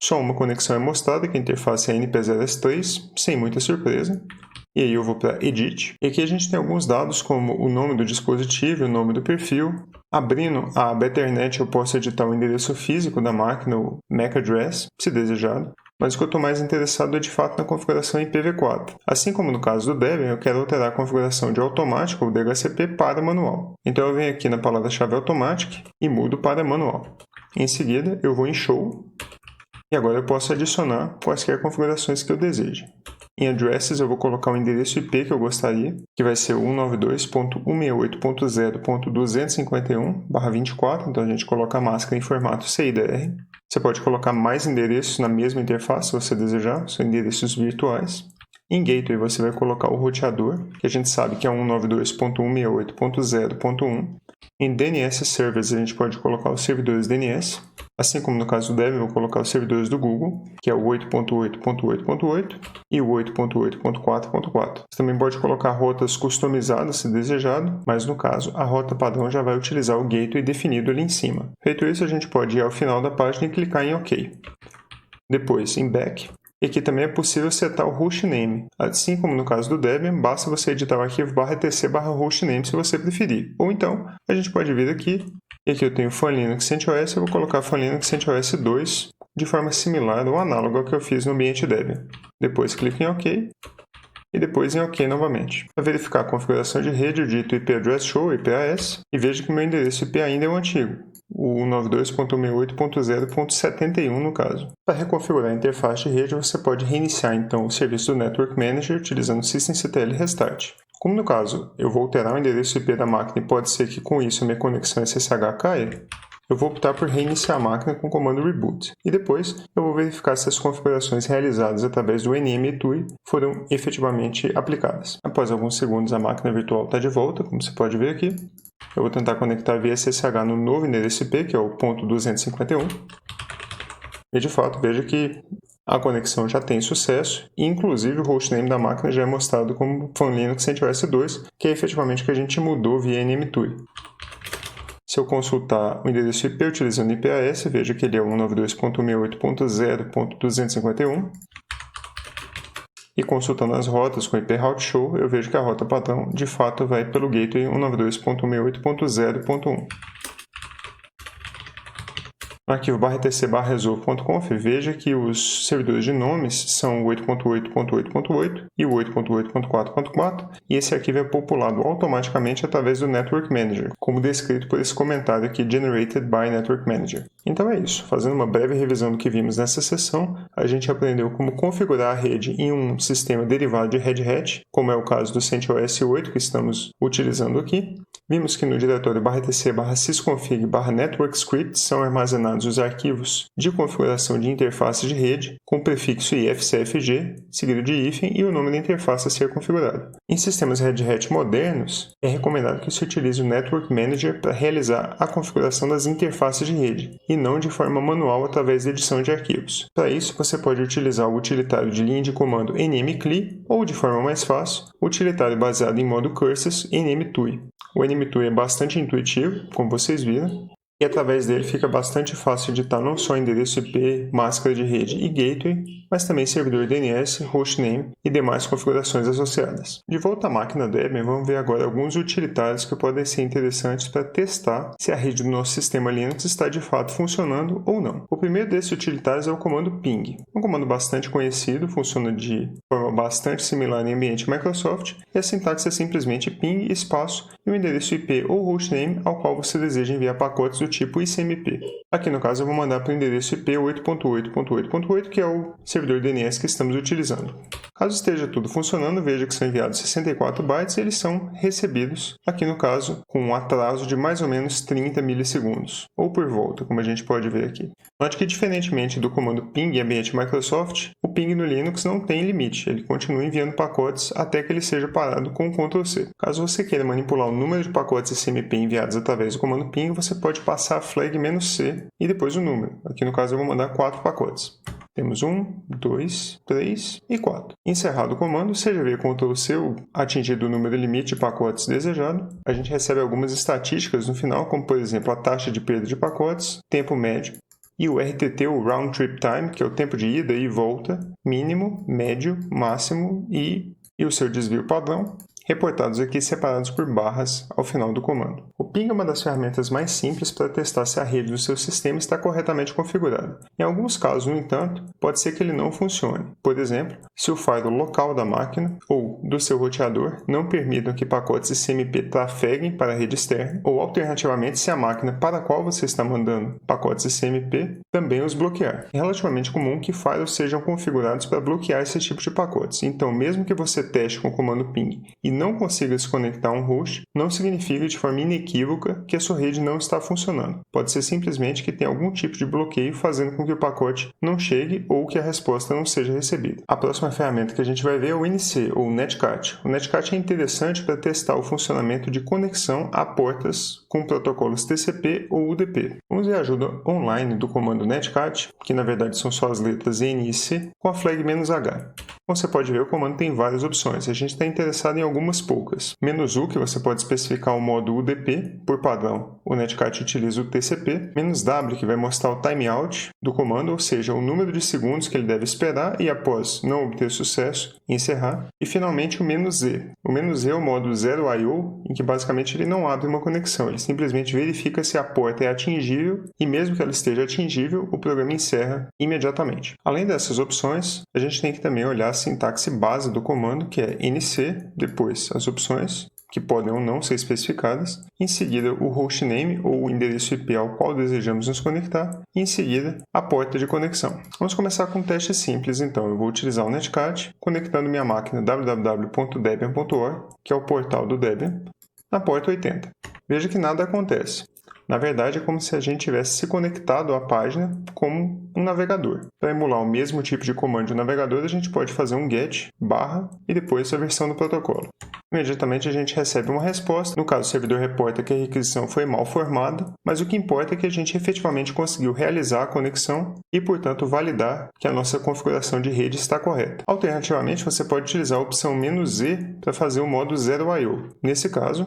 Só uma conexão é mostrada, que a interface é NP0S3, sem muita surpresa. E aí eu vou para Edit. E aqui a gente tem alguns dados como o nome do dispositivo e o nome do perfil. Abrindo a aba Ethernet eu posso editar o endereço físico da máquina, o MAC address, se desejado. Mas o que eu estou mais interessado é de fato na configuração IPv4. Assim como no caso do Debian, eu quero alterar a configuração de automático ou DHCP para manual. Então eu venho aqui na palavra-chave automatic e mudo para manual. Em seguida eu vou em show e agora eu posso adicionar quaisquer configurações que eu deseje. Em addresses eu vou colocar o endereço IP que eu gostaria, que vai ser 192.168.0.251/24, então a gente coloca a máscara em formato CIDR. Você pode colocar mais endereços na mesma interface, se você desejar, são endereços virtuais. Em Gateway você vai colocar o roteador, que a gente sabe que é 192.168.0.1. Em DNS Servers a gente pode colocar os servidores DNS, assim como no caso do Debian eu vou colocar os servidores do Google, que é o 8.8.8.8 e o 8.8.4.4. Você também pode colocar rotas customizadas se desejado, mas no caso a rota padrão já vai utilizar o Gateway definido ali em cima. Feito isso, a gente pode ir ao final da página e clicar em OK. Depois em Back. E aqui também é possível setar o hostname. Assim como no caso do Debian, basta você editar o arquivo /etc/hostname se você preferir. Ou então, a gente pode vir aqui, e aqui eu tenho FunLinux CentOS, eu vou colocar FunLinux CentOS 2 de forma similar ou análoga ao que eu fiz no ambiente Debian. Depois clique em OK. E depois em OK novamente. Para verificar a configuração de rede, eu digito IP address show, IPAS, e vejo que meu endereço IP ainda é o antigo, o 192.168.0.71 no caso. Para reconfigurar a interface de rede, você pode reiniciar então o serviço do Network Manager utilizando o systemctl restart. Como no caso eu vou alterar o endereço IP da máquina e pode ser que com isso a minha conexão SSH caia, eu vou optar por reiniciar a máquina com o comando reboot. E depois eu vou verificar se as configurações realizadas através do NMTUI foram efetivamente aplicadas. Após alguns segundos a máquina virtual está de volta, como você pode ver aqui. Eu vou tentar conectar via SSH no novo endereço IP, que é o ponto 251. E de fato, veja que a conexão já tem sucesso, e inclusive o hostname da máquina já é mostrado como FunLinux CentOS 2, que é efetivamente o que a gente mudou via NMTUI. Se eu consultar o endereço IP utilizando IPAS, veja que ele é 192.168.0.251. E consultando as rotas com IP Route Show, eu vejo que a rota padrão de fato vai pelo Gateway 192.168.0.1. No arquivo /etc/resolve.conf, veja que os servidores de nomes são o 8.8.8.8 e o 8.8.4.4, e esse arquivo é populado automaticamente através do Network Manager, como descrito por esse comentário aqui, Generated by Network Manager. Então é isso. Fazendo uma breve revisão do que vimos nessa sessão, a gente aprendeu como configurar a rede em um sistema derivado de Red Hat, como é o caso do CentOS 8 que estamos utilizando aqui. Vimos que no diretório /etc/sysconfig/networkscripts são armazenados os arquivos de configuração de interface de rede com o prefixo ifcfg, seguido de hífen e o nome da interface a ser configurada. Em sistemas Red Hat modernos, é recomendado que se utilize o Network Manager para realizar a configuração das interfaces de rede, e não de forma manual através da edição de arquivos. Para isso, você pode utilizar o utilitário de linha de comando nmcli ou, de forma mais fácil, o utilitário baseado em modo curses nmtui. O NMTUI é bastante intuitivo, como vocês viram, e através dele fica bastante fácil editar não só endereço IP, máscara de rede e gateway, mas também servidor DNS, hostname e demais configurações associadas. De volta à máquina Debian, vamos ver agora alguns utilitários que podem ser interessantes para testar se a rede do nosso sistema Linux está de fato funcionando ou não. O primeiro desses utilitários é o comando ping. Um comando bastante conhecido, funciona de forma bastante similar em ambiente Microsoft, e a sintaxe é simplesmente ping, espaço e o endereço IP ou hostname ao qual você deseja enviar pacotes do tipo ICMP. Aqui no caso eu vou mandar para o endereço IP 8.8.8.8, que é o servidor DNS que estamos utilizando. Caso esteja tudo funcionando, veja que são enviados 64 bytes e eles são recebidos, aqui no caso, com um atraso de mais ou menos 30 milissegundos, ou por volta, como a gente pode ver aqui. Note que, diferentemente do comando ping em ambiente Microsoft, o ping no Linux não tem limite, ele continua enviando pacotes até que ele seja parado com o Ctrl+C. Caso você queira manipular o número de pacotes ICMP enviados através do comando ping, você pode passar a flag "-c" e depois o número. Aqui no caso eu vou mandar 4 pacotes. Temos 1, 2, 3 e 4. Encerrado o comando, seja via Ctrl+C ou atingido o número limite de pacotes desejado, a gente recebe algumas estatísticas no final, como por exemplo a taxa de perda de pacotes, tempo médio, e o RTT, o Round Trip Time, que é o tempo de ida e volta, mínimo, médio, máximo e o seu desvio padrão, reportados aqui separados por barras ao final do comando. O ping é uma das ferramentas mais simples para testar se a rede do seu sistema está corretamente configurada. Em alguns casos, no entanto, pode ser que ele não funcione. Por exemplo, se o firewall local da máquina ou do seu roteador não permitam que pacotes ICMP trafeguem para a rede externa, ou alternativamente se a máquina para a qual você está mandando pacotes ICMP também os bloquear. É relativamente comum que firewalls sejam configurados para bloquear esse tipo de pacotes. Então, mesmo que você teste com o comando ping e não consiga se conectar a um host, não significa de forma inequívoca que a sua rede não está funcionando. Pode ser simplesmente que tem algum tipo de bloqueio fazendo com que o pacote não chegue ou que a resposta não seja recebida. A próxima ferramenta que a gente vai ver é o NC, ou Netcat. O Netcat é interessante para testar o funcionamento de conexão a portas com protocolos TCP ou UDP. Vamos ver a ajuda online do comando Netcat, que na verdade são só as letras N e C, com a flag "-h". Como você pode ver, o comando tem várias opções. A gente está interessado em algumas poucas. "-u", que você pode especificar o modo UDP. Por padrão, o Netcat utiliza o TCP. "-w", que vai mostrar o timeout do comando, ou seja, o número de segundos que ele deve esperar e, após não obter sucesso, encerrar. E, finalmente, o "-z". O "-z" é o modo Zero I/O, em que basicamente ele não abre uma conexão. Ele simplesmente verifica se a porta é atingível e, mesmo que ela esteja atingível, o programa encerra imediatamente. Além dessas opções, a gente tem que também olhar a sintaxe base do comando, que é NC, depois as opções, que podem ou não ser especificadas, em seguida o hostname ou o endereço IP ao qual desejamos nos conectar, e em seguida a porta de conexão. Vamos começar com um teste simples, então. Eu vou utilizar o Netcat, conectando minha máquina www.debian.org, que é o portal do Debian, na porta 80. Veja que nada acontece. Na verdade, é como se a gente tivesse se conectado à página como um navegador. Para emular o mesmo tipo de comando de navegador, a gente pode fazer um get, barra, e depois a versão do protocolo. Imediatamente a gente recebe uma resposta. No caso, o servidor reporta que a requisição foi mal formada, mas o que importa é que a gente efetivamente conseguiu realizar a conexão e, portanto, validar que a nossa configuração de rede está correta. Alternativamente, você pode utilizar a opção "-z" para fazer o modo Zero I/O. Nesse caso,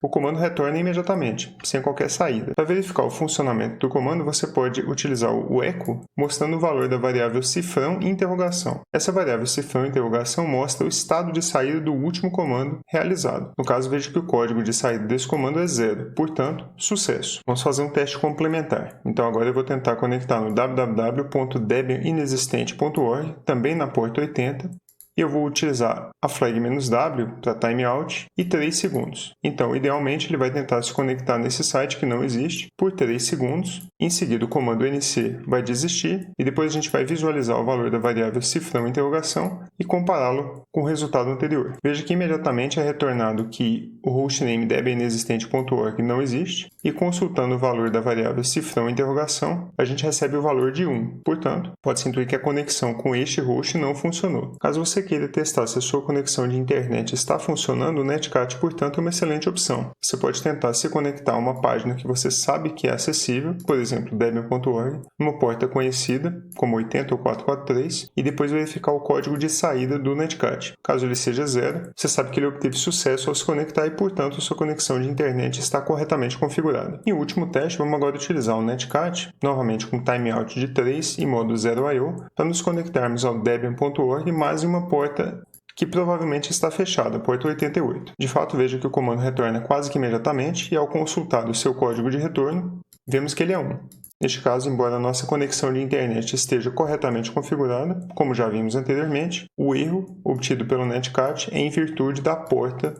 o comando retorna imediatamente, sem qualquer saída. Para verificar o funcionamento do comando, você pode utilizar o echo, mostrando o valor da variável cifrão e interrogação. Essa variável cifrão e interrogação mostra o estado de saída do último comando realizado. No caso, veja que o código de saída desse comando é 0, portanto, sucesso. Vamos fazer um teste complementar. Então agora eu vou tentar conectar no www.debianinexistente.org, também na porta 80, e eu vou utilizar a flag "-w" para timeout e 3 segundos. Então, idealmente, ele vai tentar se conectar nesse site que não existe por 3 segundos. Em seguida, o comando "nc" vai desistir e depois a gente vai visualizar o valor da variável cifrão interrogação e compará-lo com o resultado anterior. Veja que imediatamente é retornado que o hostname debianinexistente.org não existe e, consultando o valor da variável cifrão interrogação, a gente recebe o valor de 1. Portanto, pode-se intuir que a conexão com este host não funcionou. Caso você queira testar se a sua conexão de internet está funcionando, o Netcat, portanto, é uma excelente opção. Você pode tentar se conectar a uma página que você sabe que é acessível, por exemplo, debian.org, numa porta conhecida, como 80 ou 443, e depois verificar o código de saída do Netcat. Caso ele seja 0, você sabe que ele obteve sucesso ao se conectar e, portanto, a sua conexão de internet está corretamente configurada. Em último teste, vamos agora utilizar o Netcat, novamente com timeout de 3 e modo Zero I/O, para nos conectarmos ao debian.org mais uma porta que provavelmente está fechada, porta 88. De fato, veja que o comando retorna quase que imediatamente e, ao consultar o seu código de retorno, vemos que ele é 1. Neste caso, embora a nossa conexão de internet esteja corretamente configurada, como já vimos anteriormente, o erro obtido pelo Netcat é em virtude da porta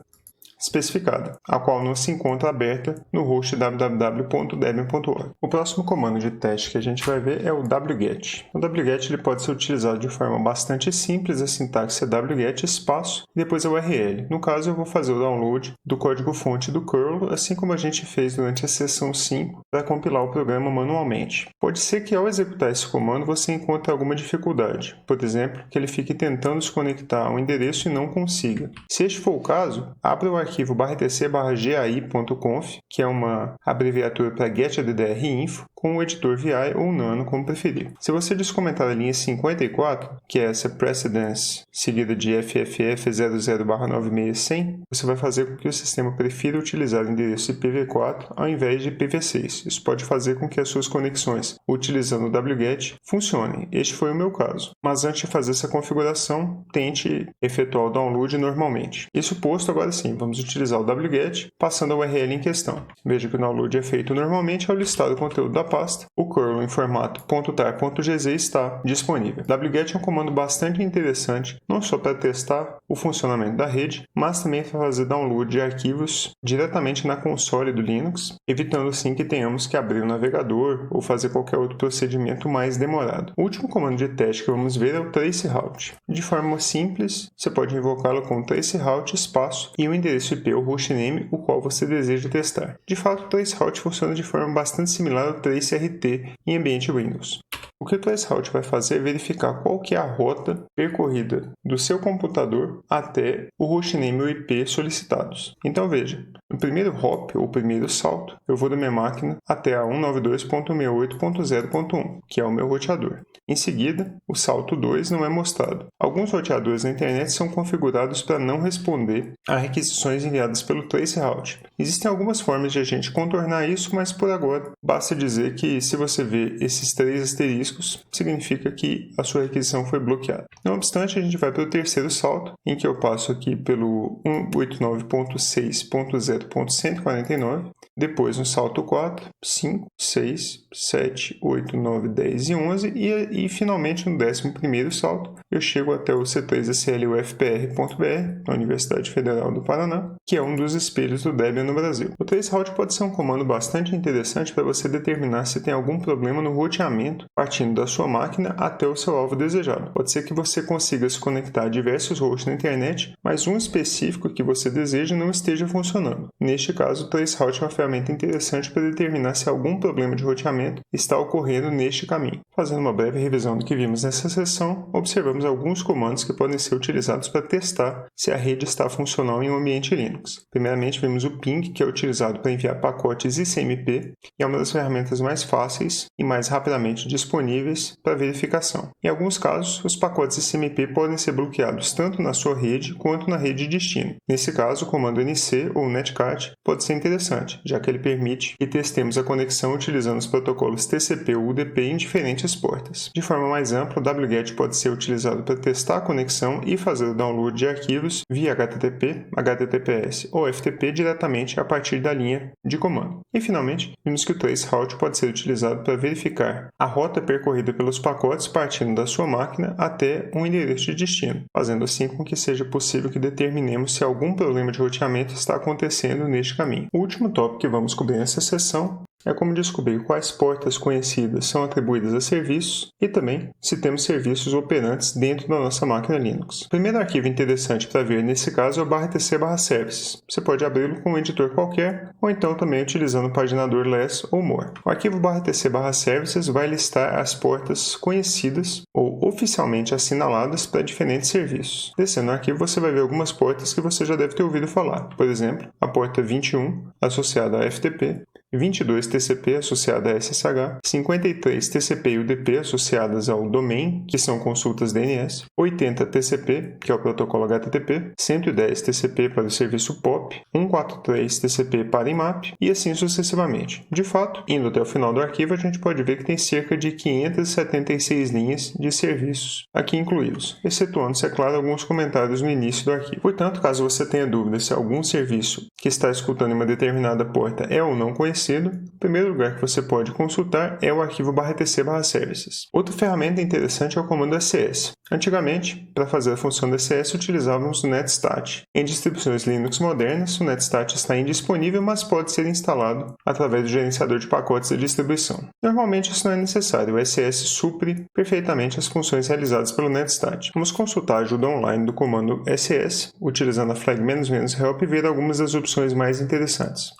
especificada, a qual não se encontra aberta no host www.debian.org. O próximo comando de teste que a gente vai ver é o wget. O wget ele pode ser utilizado de forma bastante simples, a sintaxe é wget espaço e depois a URL. No caso, eu vou fazer o download do código-fonte do curl, assim como a gente fez durante a sessão 5, para compilar o programa manualmente. Pode ser que ao executar esse comando você encontre alguma dificuldade, por exemplo, que ele fique tentando se conectar a um endereço e não consiga. Se este for o caso, abra o arquivo /tc/gai.conf, que é uma abreviatura para getAddr.info, com o editor VI ou Nano, como preferir. Se você descomentar a linha 54, que é essa precedence seguida de FFF00/96100, você vai fazer com que o sistema prefira utilizar o endereço IPv4 ao invés de IPv6. Isso pode fazer com que as suas conexões utilizando o wget funcionem. Este foi o meu caso. Mas antes de fazer essa configuração, tente efetuar o download normalmente. Isso posto, agora sim, vamos utilizar o wget, passando a URL em questão. Veja que o download é feito normalmente ao listar o conteúdo da pasta. O curl em formato .tar.gz está disponível. wget é um comando bastante interessante, não só para testar o funcionamento da rede, mas também para fazer download de arquivos diretamente na console do Linux, evitando assim que tenhamos que abrir o navegador ou fazer qualquer outro procedimento mais demorado. O último comando de teste que vamos ver é o traceroute. De forma simples, você pode invocá-lo com traceroute espaço e o endereço IP ou hostname o qual você deseja testar. De fato, o traceroute funciona de forma bastante similar ao traceRT em ambiente Windows. O que o traceroute vai fazer é verificar qual que é a rota percorrida do seu computador até o hostname ou IP solicitados. Então veja, no primeiro hop, ou primeiro salto, eu vou da minha máquina até a 192.168.0.1, que é o meu roteador. Em seguida, o salto 2 não é mostrado. Alguns roteadores na internet são configurados para não responder a requisições enviadas pelo traceroute. Existem algumas formas de a gente contornar isso, mas por agora basta dizer que se você vê esses 3 asteriscos, significa que a sua requisição foi bloqueada. Não obstante, a gente vai para o terceiro salto, em que eu passo aqui pelo 189.6.0.149, depois no salto 4, 5, 6, 7, 8, 9, 10 e 11, e finalmente no 11º salto, eu chego até o C3SL-UFPR.br, na Universidade Federal do Paraná, que é um dos espelhos do Debian no Brasil. O traceroute pode ser um comando bastante interessante para você determinar se tem algum problema no roteamento partindo da sua máquina até o seu alvo desejado. Pode ser que você consiga se conectar a diversos hosts na internet, mas um específico que você deseja não esteja funcionando. Neste caso, o traceroute é uma ferramenta interessante para determinar se algum problema de roteamento está ocorrendo neste caminho. Fazendo uma breve revisão do que vimos nessa sessão, observamos alguns comandos que podem ser utilizados para testar se a rede está funcional em um ambiente Linux. Primeiramente, vimos o ping, que é utilizado para enviar pacotes ICMP e é uma das ferramentas mais fáceis e mais rapidamente disponíveis para verificação. Em alguns casos, os pacotes ICMP podem ser bloqueados tanto na sua rede quanto na rede de destino. Nesse caso, o comando NC ou netcat pode ser interessante, já que ele permite que testemos a conexão utilizando os protocolos TCP ou UDP em diferentes portas. De forma mais ampla, o wget pode ser utilizado para testar a conexão e fazer o download de arquivos via HTTP, HTTPS ou FTP diretamente a partir da linha de comando. E finalmente, vimos que o traceroute pode ser utilizado para verificar a rota percorrida pelos pacotes partindo da sua máquina até um endereço de destino, fazendo assim com que seja possível que determinemos se algum problema de roteamento está acontecendo neste caminho. O último tópico que vamos cobrir nessa sessão é como descobrir quais portas conhecidas são atribuídas a serviços e também se temos serviços operantes dentro da nossa máquina Linux. O primeiro arquivo interessante para ver nesse caso é o /tc/services. Você pode abri-lo com um editor qualquer ou então também utilizando o paginador less ou more. O arquivo /tc/services vai listar as portas conhecidas ou oficialmente assinaladas para diferentes serviços. Descendo o arquivo você vai ver algumas portas que você já deve ter ouvido falar. Por exemplo, a porta 21 associada a FTP, 22 TCP associada a SSH, 53 TCP e UDP associadas ao domain, que são consultas DNS, 80 TCP, que é o protocolo HTTP, 110 TCP para o serviço POP, 143 TCP para IMAP e assim sucessivamente. De fato, indo até o final do arquivo, a gente pode ver que tem cerca de 576 linhas de serviços aqui incluídos, excetuando-se, é claro, alguns comentários no início do arquivo. Portanto, caso você tenha dúvida se algum serviço que está escutando em uma determinada porta é ou não conhecido, o primeiro lugar que você pode consultar é o arquivo /tc/services. Outra ferramenta interessante é o comando ss. Antigamente, para fazer a função do ss, utilizávamos o netstat. Em distribuições Linux modernas, o netstat está indisponível, mas pode ser instalado através do gerenciador de pacotes da distribuição. Normalmente isso não é necessário, o ss supre perfeitamente as funções realizadas pelo netstat. Vamos consultar a ajuda online do comando ss, utilizando a flag "-help" e ver algumas das opções mais interessantes.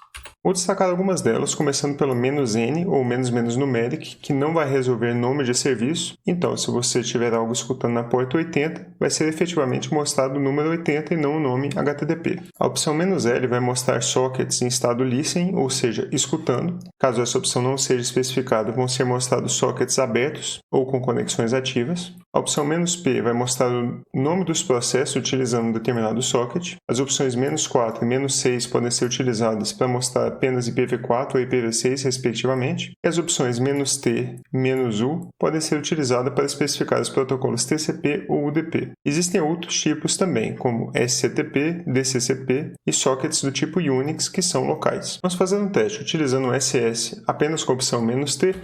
Vou destacar algumas delas, começando pelo "-n" ou "-" numeric, que não vai resolver nome de serviço. Então, se você tiver algo escutando na porta 80, vai ser efetivamente mostrado o número 80 e não o nome HTTP. A opção "-l" vai mostrar sockets em estado listening, ou seja, escutando. Caso essa opção não seja especificada, vão ser mostrados sockets abertos ou com conexões ativas. A opção "-p" vai mostrar o nome dos processos utilizando um determinado socket. As opções "-4" e "-6" podem ser utilizadas para mostrar apenas IPv4 ou IPv6, respectivamente. E as opções "-t", "-u" podem ser utilizadas para especificar os protocolos TCP ou UDP. Existem outros tipos também, como SCTP, DCCP e sockets do tipo Unix, que são locais. Vamos fazer um teste utilizando o SS apenas com a opção "-t".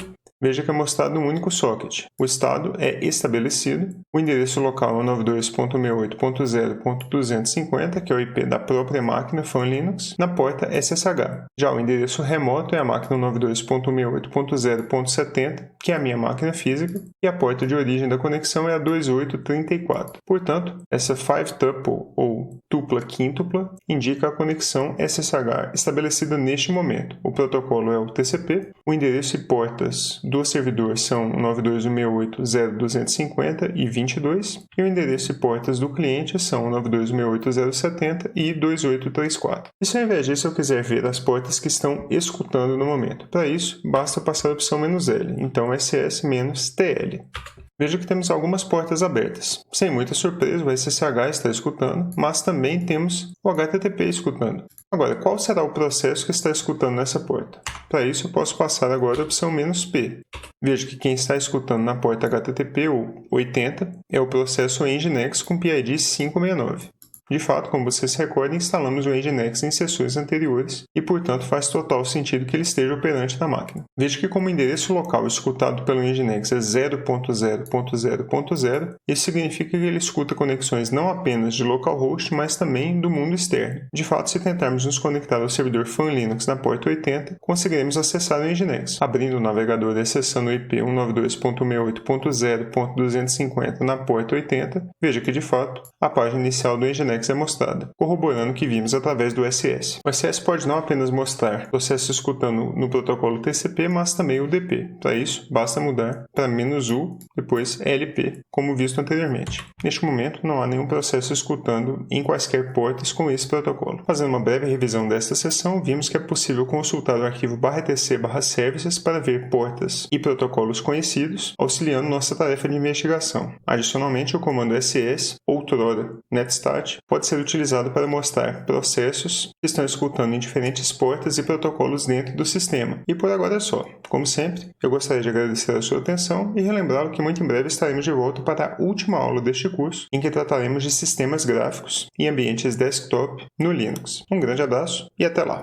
Veja que é mostrado um único socket. O estado é estabelecido, o endereço local é 92.168.0.250, que é o IP da própria máquina Fan Linux, na porta SSH. Já o endereço remoto é a máquina 92.168.0.70, que é a minha máquina física, e a porta de origem da conexão é a 2834. Portanto, essa 5-tuple ou tupla quíntupla indica a conexão SSH estabelecida neste momento. O protocolo é o TCP, o endereço e portas do servidor são 92.168.0.250 e 22, e o endereço e portas do cliente são 92.168.0.70 e 2834. E se ao invés disso eu quiser ver as portas que estão escutando no momento? Para isso, basta passar a opção "-l", então SS-TL. Veja que temos algumas portas abertas. Sem muita surpresa, o SSH está escutando, mas também temos o HTTP escutando. Agora, qual será o processo que está escutando nessa porta? Para isso, eu posso passar agora a opção "-p". Veja que quem está escutando na porta HTTP, ou 80, é o processo Nginx com PID 569. De fato, como você se recorda, instalamos o Nginx em sessões anteriores e, portanto, faz total sentido que ele esteja operante na máquina. Veja que como o endereço local escutado pelo Nginx é 0.0.0.0, isso significa que ele escuta conexões não apenas de localhost, mas também do mundo externo. De fato, se tentarmos nos conectar ao servidor Fan Linux na porta 80, conseguiremos acessar o Nginx. Abrindo o navegador e acessando o IP 192.168.0.250 na porta 80, veja que, de fato, a página inicial do Nginx é mostrada, corroborando o que vimos através do SS. O SS pode não apenas mostrar processos escutando no protocolo TCP, mas também o UDP. Para isso, basta mudar para "-u", depois "-lp", como visto anteriormente. Neste momento, não há nenhum processo escutando em quaisquer portas com esse protocolo. Fazendo uma breve revisão desta seção, vimos que é possível consultar o arquivo /etc/services para ver portas e protocolos conhecidos, auxiliando nossa tarefa de investigação. Adicionalmente, o comando SS, outrora netstat, pode ser utilizado para mostrar processos que estão escutando em diferentes portas e protocolos dentro do sistema. E por agora é só. Como sempre, eu gostaria de agradecer a sua atenção e relembrá-lo que muito em breve estaremos de volta para a última aula deste curso, em que trataremos de sistemas gráficos e ambientes desktop no Linux. Um grande abraço e até lá!